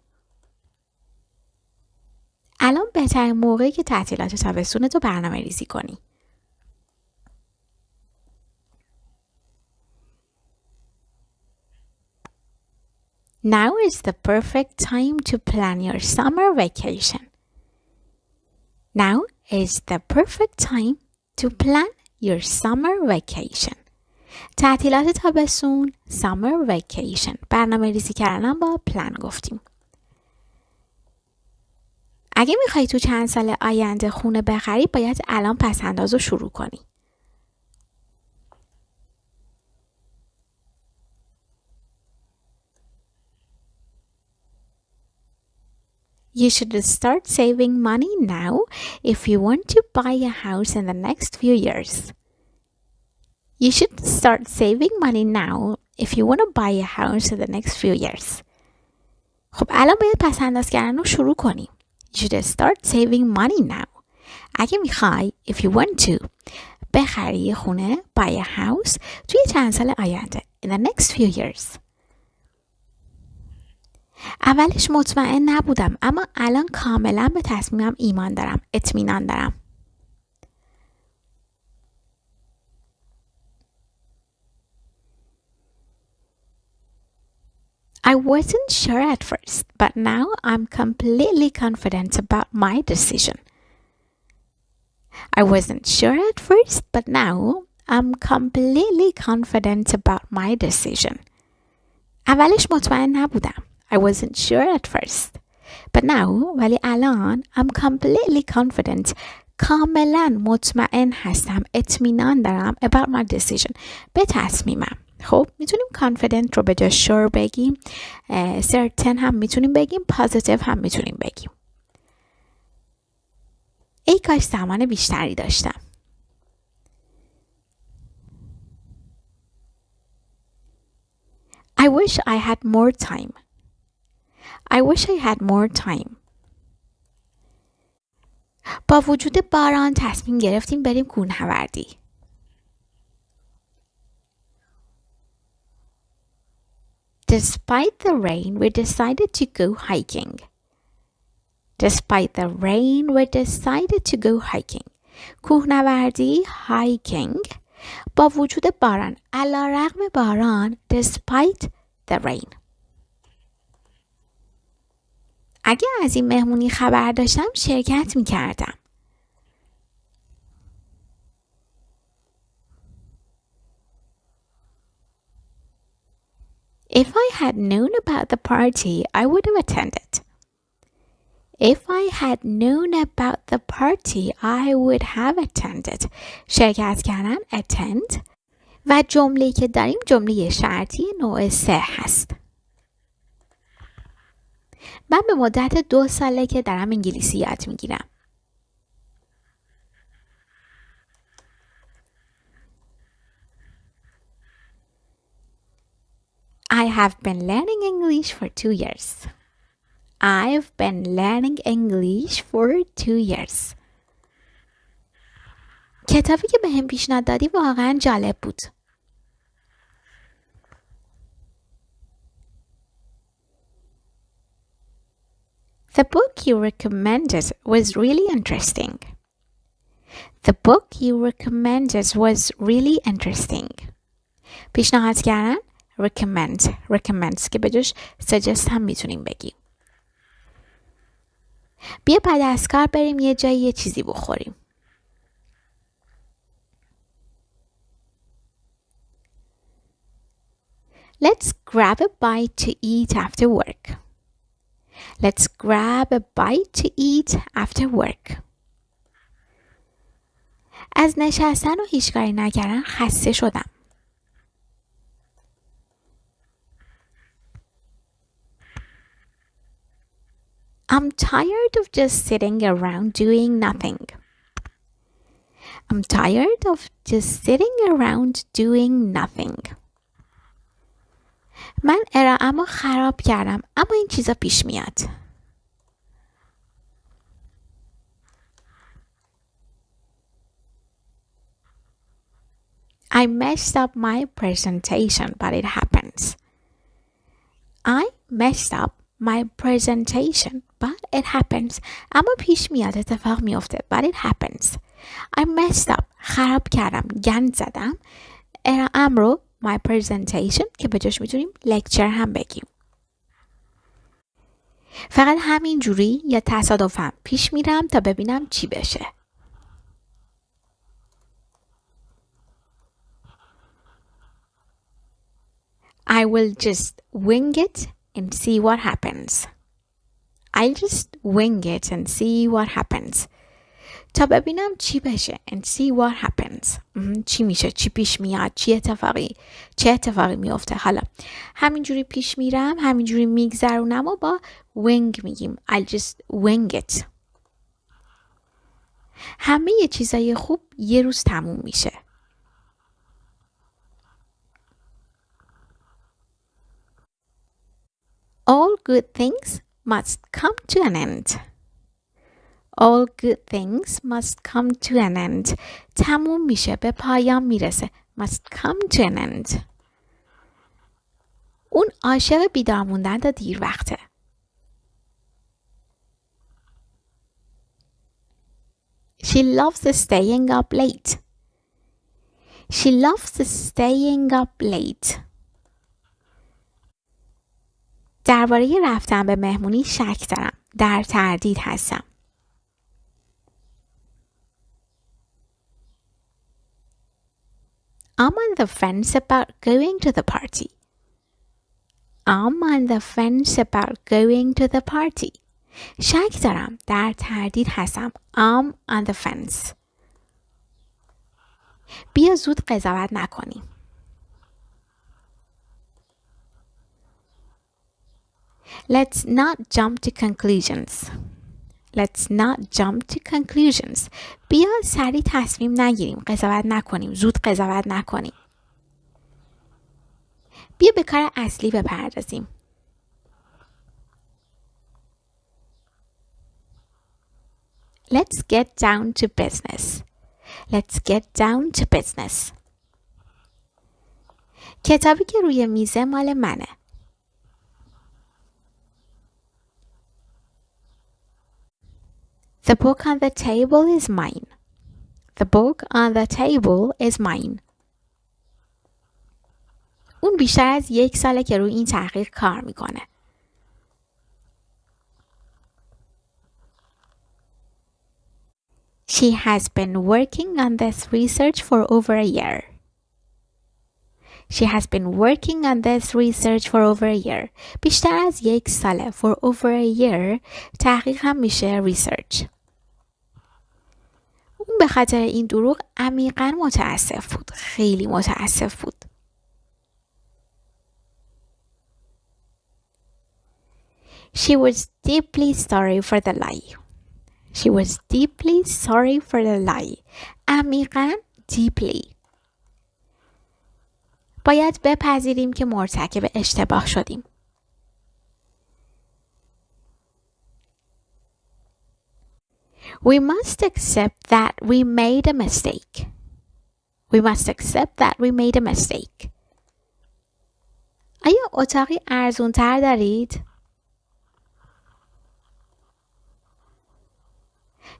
الان بهترین موقعی که تعطیلات تابستونت رو برنامه ریزی کنی. Now is the perfect time to plan your summer vacation. Now is the perfect time to plan your summer vacation. تعطیلات تابستون summer vacation. برنامه ریزی کردن با plan گفتیم. اگه میخوای تو چند سال آینده خونه بخری باید الان پسنداز رو شروع کنی. You should start saving money now if you want to buy a house in the next few years. You should start saving money now if you want to buy a house in the next few years. خب الان باید پسنداز کردن رو شروع کنی. You should start saving money now. اگه میخوای if you want to بخری خونه buy a house توی چند سال آینده in the next few years. اولش مطمئن نبودم اما الان کاملا به تصمیمم ایمان دارم، اطمینان دارم. I wasn't sure at first, but now I'm completely confident about my decision. I wasn't sure at first, but now I'm completely confident about my decision. اولش مطمئن نبودم. I wasn't sure at first. But now, ولی الان I'm completely confident. کاملا مطمئن هستم. اطمینان دارم about my decision. به تصمیمم. خب میتونیم confident رو به جای sure بگیم. certain هم میتونیم بگیم. positive هم میتونیم بگیم. ای کاش زمان بیشتری داشتم. I wish I had more time. I wish I had more time. با وجود باران تصمیم گرفتیم بریم کوهنوردی. Despite the rain, we decided to go hiking. Despite the rain, we decided to go hiking. کوهنوردی hiking با وجود باران علیرغم باران despite the rain. اگه از این مهمونی خبر داشتم شرکت می کردم. If I had known about the party, I would have attended. If I had known about the party, I would have attended. شرکت کردن attend و جمله‌ای که داریم جمله شرطی نوع 3 هست. من به مدت 2 ساله که دارم انگلیسی یاد میگیرم. I have been learning English for 2 years. I've been learning English for 2 years. کتابی که بهم پیشنهاد دادی واقعا جالب بود. The book you recommended was really interesting. The book you recommended was really interesting. پیشنهاد کردن recommend که به جاش suggest هم میتونیم بگیم. بیا بعد از کار بریم یه جایی یه چیزی بخوریم. Let's grab a bite to eat after work. Let's grab a bite to eat after work. از نشستن و هیچ کاری نکردن خسته شدم. I'm tired of just sitting around doing nothing. I'm tired of just sitting around doing nothing. من ارائه‌مو خراب کردم اما این چیزا پیش میاد. I messed up my presentation, but it happens. I messed up my presentation, but it happens. اما پیش میاد اتفاق میفته. But it happens. I messed up. خراب کردم. گند زدم. ارائه‌ام رو my presentation که به جاش میتونیم lecture هم بگیم. فقط همین جوری یا تصادفاً پیش میرم تا ببینم چی بشه. I will just wing it and see what happens. I'll just wing it and see what happens. تا ببینم چی بشه and see what happens. چی میشه، چی پیش میاد، چه اتفاقی میفته. حالا همینجوری پیش میرم، همینجوری میگذرونم و با wing میگیم I'll just wing it. همه یه چیزای خوب یه روز تموم میشه. All good things must come to an end. All good things must come to an end. تموم میشه، به پایان میرسه. Must come to an end. اون عاشق بیدار موندن تا دیر وقته. She loves staying up late. She loves staying up late. درباره رفتن به مهمونی شک دارم. در تردید هستم. I'm on the fence about going to the party. I'm on the fence about going to the party. شک دارم. در تردید هستم. I'm on the fence. بیا زود قضاوت نکنیم. Let's not jump to conclusions. Let's not jump to conclusions. بیا سریع تصمیم نگیریم. قضاوت نکنیم. زود قضاوت نکنیم. بیا به کار اصلی بپردازیم. Let's get down to business. Let's get down to business. کتابی که روی میزه مال منه. The book on the table is mine. The book on the table is mine. اون بیشتر از 1 ساله که روی این تحقیق کار میکنه. She has been working on this research for over a year. She has been working on this research for over a year. بیشتر از 1 ساله. For over a year تحقیق هم میشه research. اون به خاطر این دروغ عمیقاً متاسف بود. خیلی متاسف بود. She was deeply sorry for the lie. She was deeply sorry for the lie. عمیقاً deeply. باید بپذیریم که مرتکب اشتباه شدیم. We must accept that we made a mistake. We must accept that we made a mistake. آیا اتاقی ارزون تر دارید؟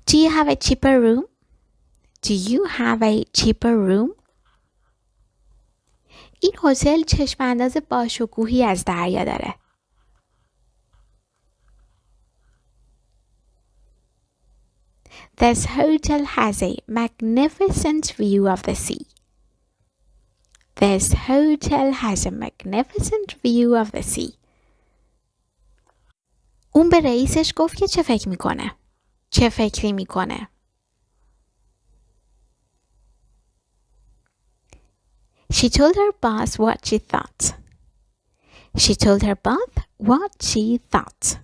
Do you have a cheaper room? Do you have a cheaper room? این هتل چشم انداز باشکوهی از دریا داره. This hotel has a magnificent view of the sea. This hotel has a magnificent view of the sea. اون به رئیسش گفت که چه فکر میکنه؟ چه فکری میکنه؟ She told her boss what she thought. She told her boss what she thought.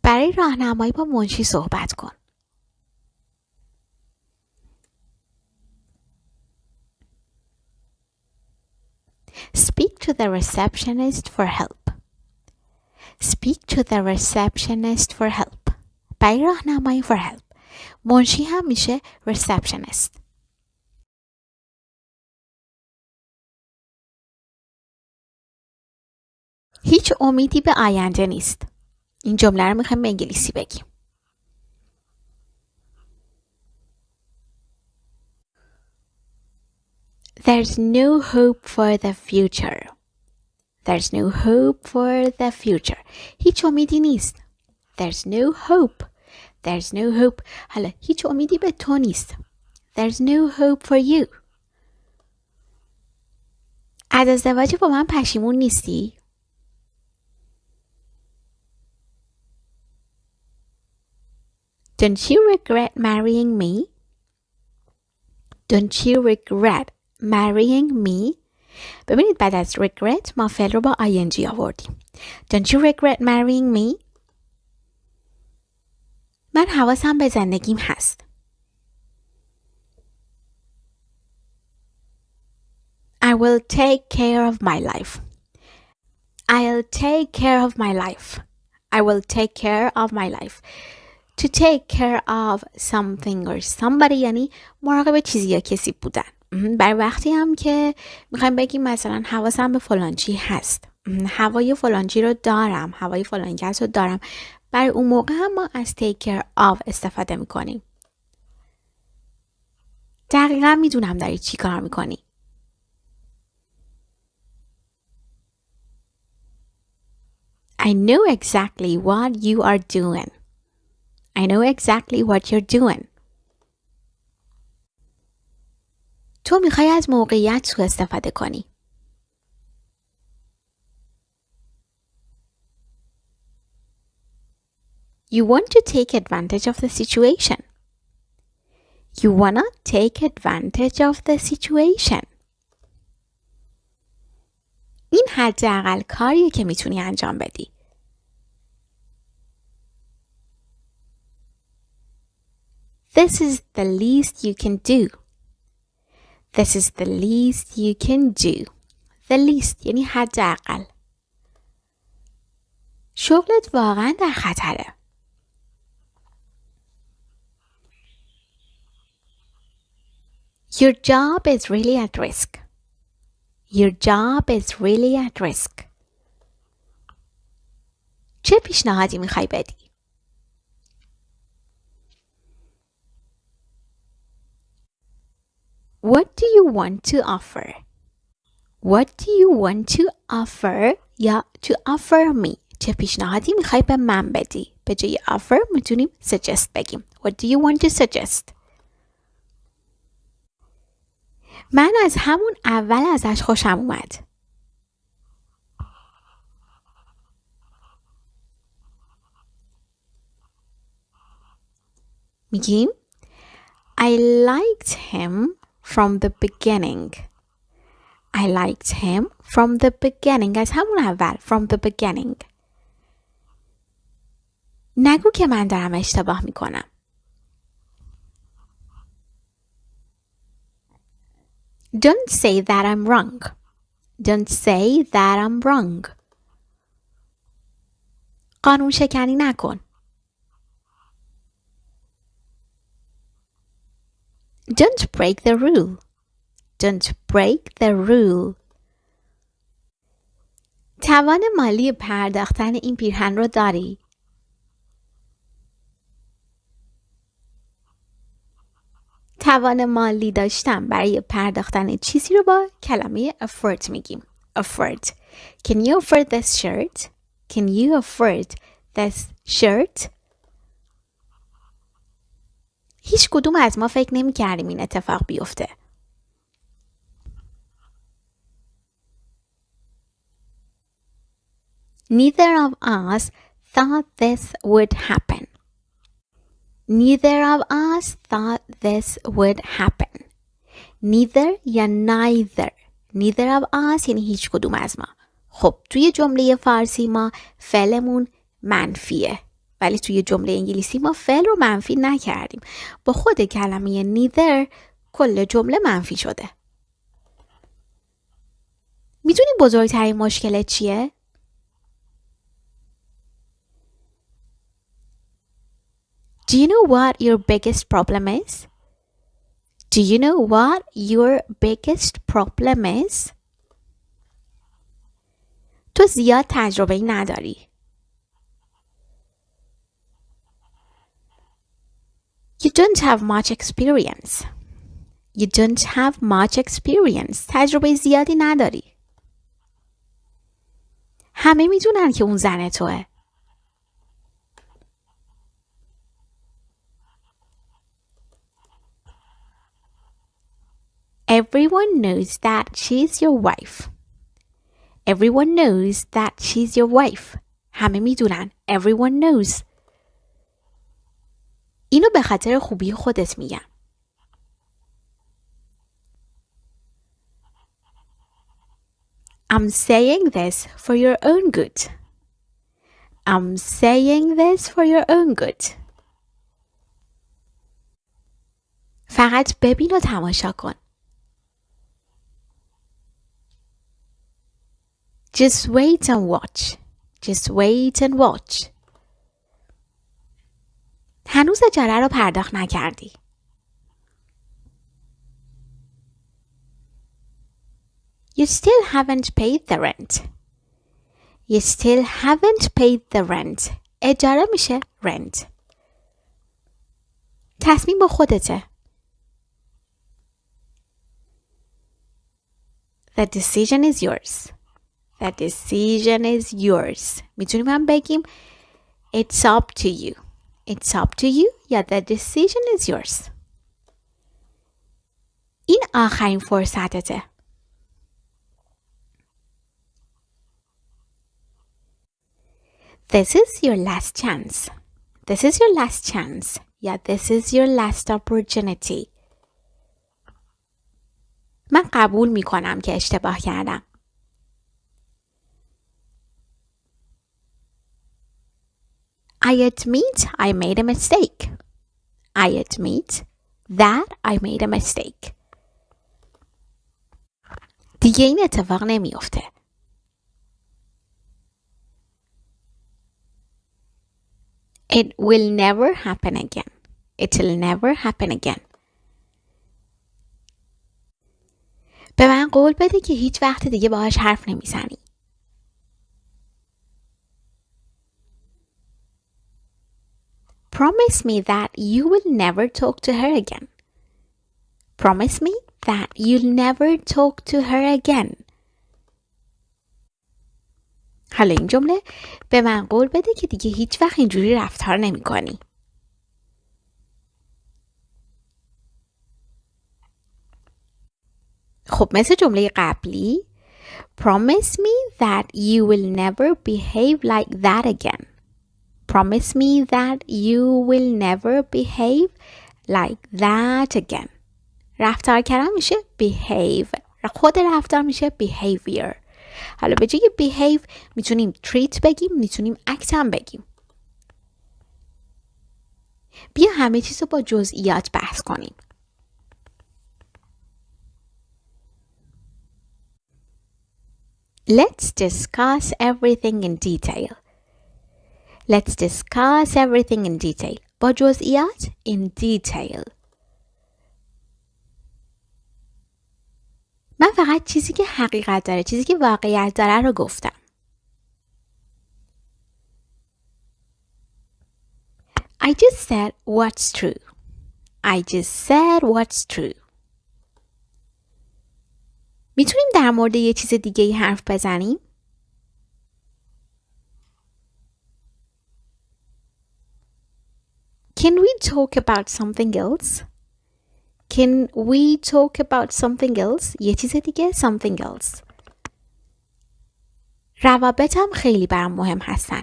برای راهنمایی با منشی صحبت کن. Speak to the receptionist for help. Speak to the receptionist for help. برای راهنمایی for help. منشی هم میشه receptionist. هیچ امیدی به آینده نیست. این جمله رو میخوایم به انگلیسی بگیم. There's no hope for the future. There's no hope for the future. هیچ امیدی نیست. There's no hope. There's no hope. حالا هیچ امیدی به تو نیست. There's no hope for you. از ازدواج با من پشیمون نیستی؟ Don't you regret marrying me? Don't you regret marrying me? ببینید بعد از regret ما فعل رو با ing آوردیم. Don't you regret marrying me? من حواسم به زندگیم هست. I will take care of my life. I'll take care of my life. I will take care of my life. To take care of something or somebody یعنی مراقب چیزی یا کسی بودن. برای وقتی هم که میخوایم بگیم مثلا حواسم به فلان چی هست، هوای فلان چی رو دارم، هوای فلان کس رو دارم، برای اون موقع هم ما از take care of استفاده میکنیم. دقیقا میدونم داری چی کار میکنی. I know exactly what you are doing. I know exactly what you're doing. تو میخوای از موقعیت سوء استفاده کنی. You want to take advantage of the situation. You wanna take advantage of the situation. این حداقل کاریه که میتونی انجام بدی. This is the least you can do. This is the least you can do. The least یعنی حداقل. شغلت واقعا در خطره. Your job is really at risk. Your job is really at risk. چه پیشنهادی میخوای بدی؟ What do you want to offer? What do you want to offer یا to offer me؟ چه پیشنهادی میخوای به من بدی؟ به جای offer میتونیم suggest بگیم. What do you want to suggest? من از همون اول ازش خوشم اومد. میگیم I liked him from the beginning. I liked him from the beginning. از همون اول. From the beginning. نگو که من دارم اشتباه میکنم. Don't say that I'm wrong. Don't say that I'm wrong. قانون شکنی نکن. Don't break the rule. Don't break the rule. توان مالی پرداختن این پیرهن رو داری؟ توان مالی داشتن برای پرداختن چیزی رو با کلمه afford میگیم. Afford. Can you afford this shirt? Can you afford this shirt? هیچ کدوم از ما فکر نمی کردیم این اتفاق بیفته. Neither of us thought this would happen. Neither of us thought this would happen. Neither یا neither. Neither of us یعنی هیچ کدوم از ما. خب توی جمله فارسی ما فعلمون منفیه. ولی توی جمله انگلیسی ما فعل رو منفی نکردیم. با خود کلمه neither کل جمله منفی شده. میدونی بزرگترین مشکل چیه؟ Do you know what your biggest problem is? Do you know what your biggest problem is? تو زیاد تجربه نداری. You don't have much experience. You don't have much experience. تجربه زیادی نداری. همه میدونن که اون زن توه. Everyone knows that she's your wife. Everyone knows that she's your wife. همه میدونن. Everyone knows. اینو به خاطر خوبی خودت میگم. I'm saying this for your own good. I'm saying this for your own good. فقط ببین و تماشا کن. Just wait and watch. Just wait and watch. هنوز اجاره رو پرداخت نکردی. You still haven't paid the rent. You still haven't paid the rent. اجاره میشه rent. تصمیم با خودته. The decision is yours. The decision is yours. میتونیم هم بگیم It's up to you. It's up to you یا the decision is yours. این آخرین فرصتته. This is your last chance. This is your last chance. یا this is your last opportunity. من قبول میکنم که اشتباه کردم. I admit I made a mistake. I admit that I made a mistake. دیگه این اتفاق نمیفته. It will never happen again. It will never happen again. به من قول بده که هیچ وقت دیگه باهاش حرف نمیزنی. Promise me that you will never talk to her again. Promise me that you'll never talk to her again. حالا این جمله به من قول بده که دیگه هیچ وقت اینجوری رفتار نمی کنی. خب مثل جمله قبلی Promise me that you will never behave like that again. Promise me that you will never behave like that again. رفتار کردن میشه behave. خود رفتار میشه behavior. حالا به جای behave میتونیم treat بگیم، میتونیم act هم بگیم. بیا همه چیز رو با جزئیات بحث کنیم. Let's discuss everything in detail. Let's discuss everything in detail. با جزئیات in detail. من فقط چیزی که حقیقت داره، چیزی که واقعیت داره رو گفتم. I just said what's true. I just said what's true. میتونیم در مورد یه چیز دیگه ای حرف بزنیم؟ Can we talk about something else? Can we talk about something else? یه چیز دیگه something else. روابط هم خیلی برام مهم هستن.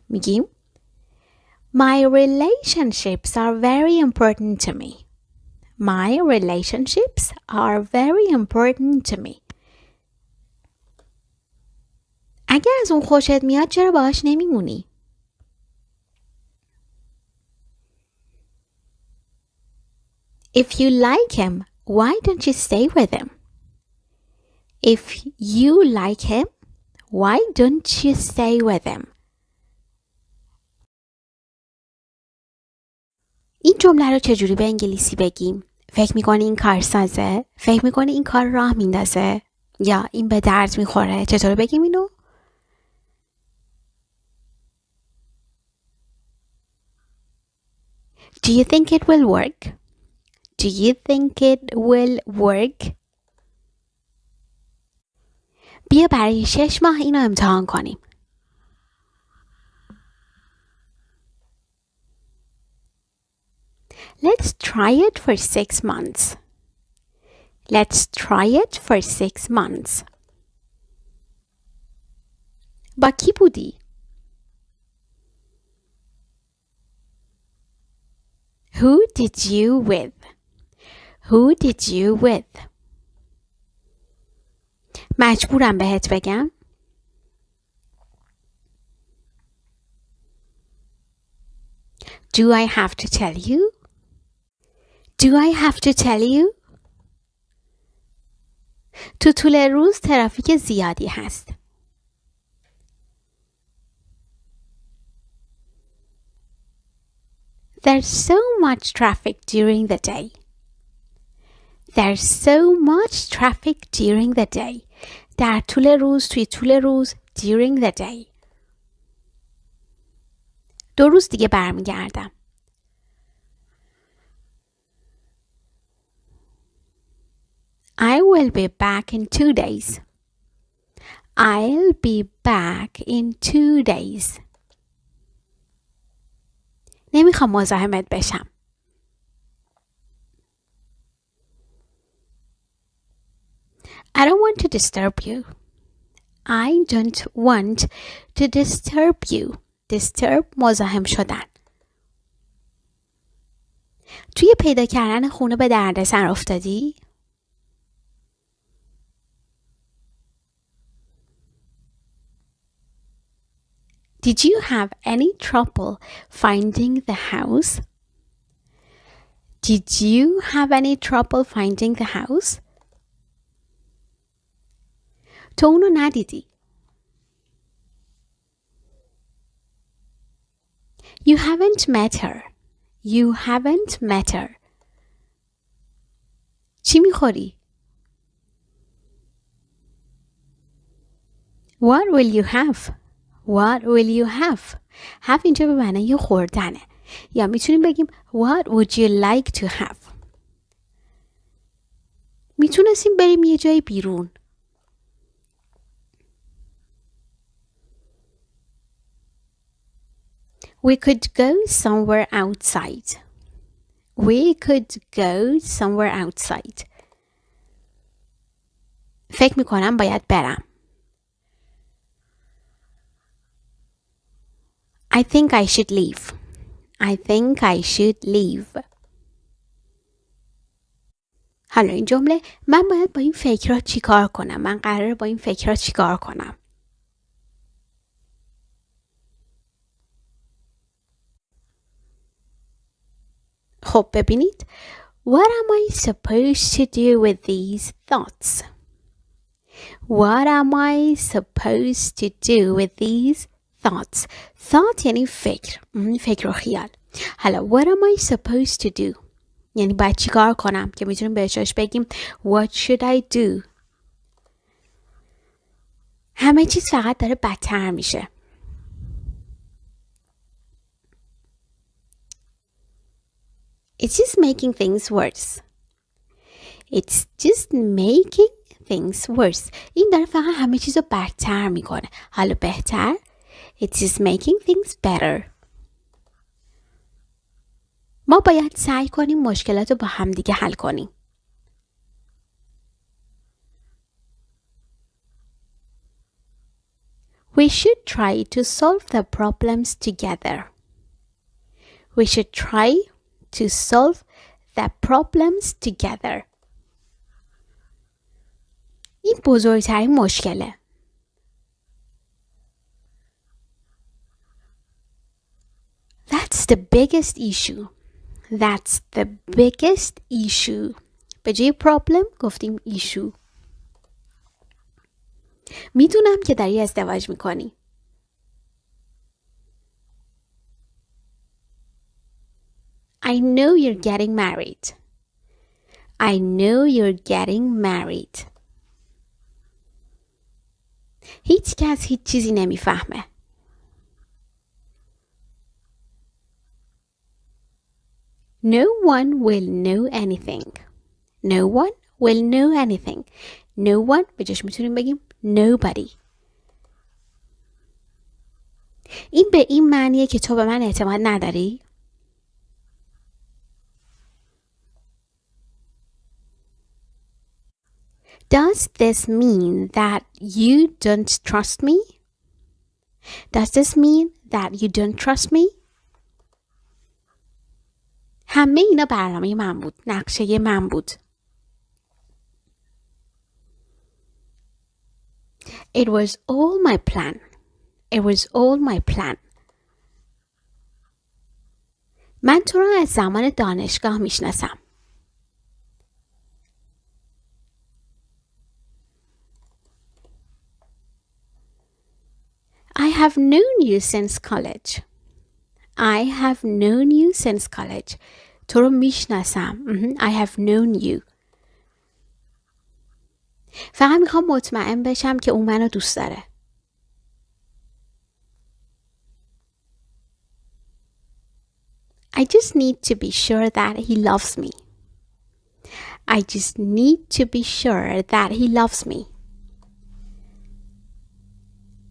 میگیم My relationships are very important to me. My relationships are very important to me. اگر از اون خوشت میاد چرا باهاش نمیمونی؟ If you like him, why don't you stay with him? If you like him, why don't you stay with him? این جمله رو چجوری به انگلیسی بگیم؟ فکر میکنی این کارسازه؟ فکر میکنی این کار راه میندازه؟ یا این به درد میخوره؟ چطور بگیم اینو؟ Do you think it will work? Do you think it will work? بیا برای 6 ماه اینو امتحان کنیم. Let's try it for 6 months. Let's try it for 6 months. با کی بودی؟ Who did you with? Who did you with? مجبورم بهت بگم. Do I have to tell you? Do I have to tell you? تو طول روز ترافیک زیادی هست. There's so much traffic during the day. There's so much traffic during the day. در طول روز، توی طول روز. During the day. 2 روز دیگه برمیگردم. I will be back in 2 days. I'll be back in 2 days. نمیخوام مزاحمت بشم. I don't want to disturb you. I don't want to disturb you. Disturb مزاحم شدن. توی پیدا کردن خونه به دردسر افتادی؟ Did you have any trouble finding the house? Did you have any trouble finding the house? تو اونو ندیدی. You haven't met her. You haven't met her. چی میخوری؟ What will you have? What will you have? have اینجا به معنی خوردنه. یا میتونیم بگیم What would you like to have? میتونستیم بریم یه جای بیرون. We could go somewhere outside. We could go somewhere outside. فکر میکنم باید برم. I think I should leave. I think I should leave. حالا این جمله من باید با این فکرها چیکار کنم؟ من قراره با این فکرها چیکار کنم؟ خب ببینید. What am I supposed to do with these thoughts? What am I supposed to do with these thoughts? Thought یعنی فکر و خیال. حالا what am I supposed to do؟ یعنی باید چی کار کنم که میتونیم بهش بگیم what should I do؟ همه چیز فقط داره بدتر میشه. It's just making things worse. It's just making things worse. این داره فقط همه چیز رو بدتر میکنه. حالا بهتر. It's just making things better. ما باید سعی کنیم مشکلات رو با همدیگه حل کنیم. We should try to solve the problems together. We should try to solve the problems together. این بزرگترین مشکله. That's the biggest issue. That's the biggest issue. به جای problem گفتیم issue. میدونم که داری ازدواج میکنی. I know you're getting married. I know you're getting married. هیچ کس هیچ چیزی نمیفهمه. No one will know anything. No one will know anything. No one به جاش میتونیم بگیم nobody. این به این معنیه که تو به من اعتماد نداری؟ Does this mean that you don't trust me? Does this mean that you don't trust me? همه اینا برنامه من بود. نقشه من بود. It was all my plan. It was all my plan. من تو رو از زمان دانشگاه میشناسم. I have known you since college. I have known you since college. تو رو میشناسم. I have known you. فقط میخوام مطمئن بشم که اون منو دوست داره. I just need to be sure that he loves me. I just need to be sure that he loves me.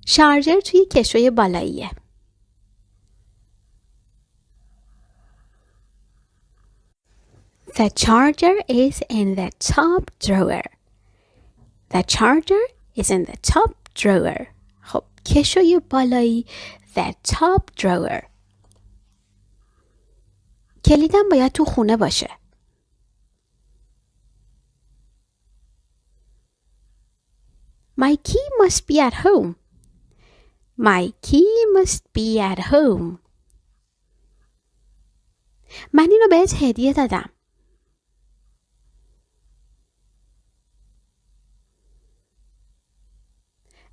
شارژر توی کشوی بالاییه. The charger is in the top drawer. The charger is in the top drawer. خب کشوی بالایی the top drawer. کلیدم باید تو خونه باشه. My key must be at home. My key must be at home. من اینو بهت هدیه دادم.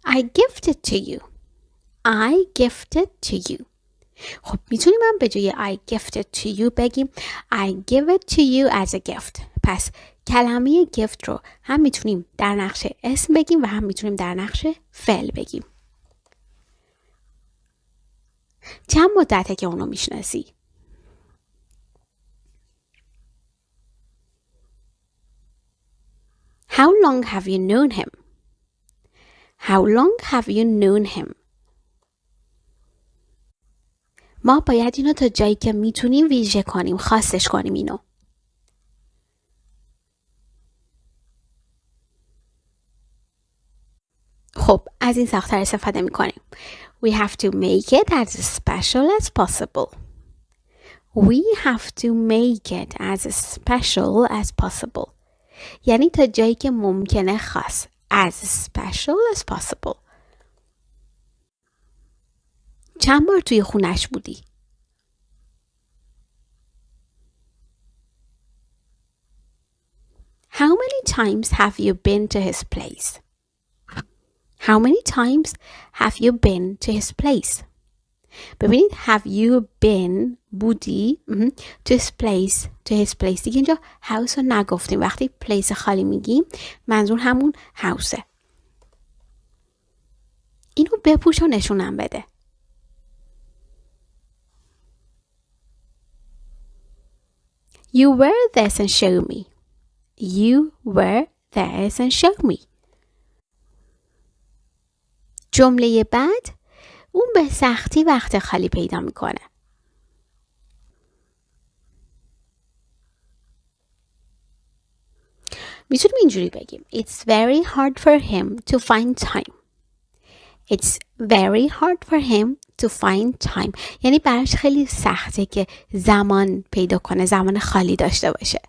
I gifted to you. I gifted to you. خب میتونیم من به جای I gifted to you بگیم I give it to you as a gift. پس کلمه gift رو هم میتونیم در نقش اسم بگیم و هم میتونیم در نقش فعل بگیم. چند مدته که اونو میشناسی؟ How long have you known him? How long have you known him? ما باید اینو تا جایی که میتونیم ویژه کنیم، خاصش کنیم اینو. خب از این ساختار استفاده میکنیم. We have to make it as special as possible. We have to make it as special as possible. یعنی تا جایی که ممکنه خاص. As special as possible. چند بار توی خونش بودی؟ How many times have you been to his place? How many times have you been to his place? ببینید have you been بودی to his place دیگه اینجا house رو نگفتیم. وقتی place خالی میگیم منظور همون houseه. اینو بپوش و نشونم بده. You wear this and show me. You wear this and show me. جمله بعد اون به سختی وقت خالی پیدا میکنه. میتونیم اینجوری بگیم It's very hard for him to find time. It's very hard for him to find time. یعنی براش خیلی سخته که زمان پیدا کنه، زمان خالی داشته باشه.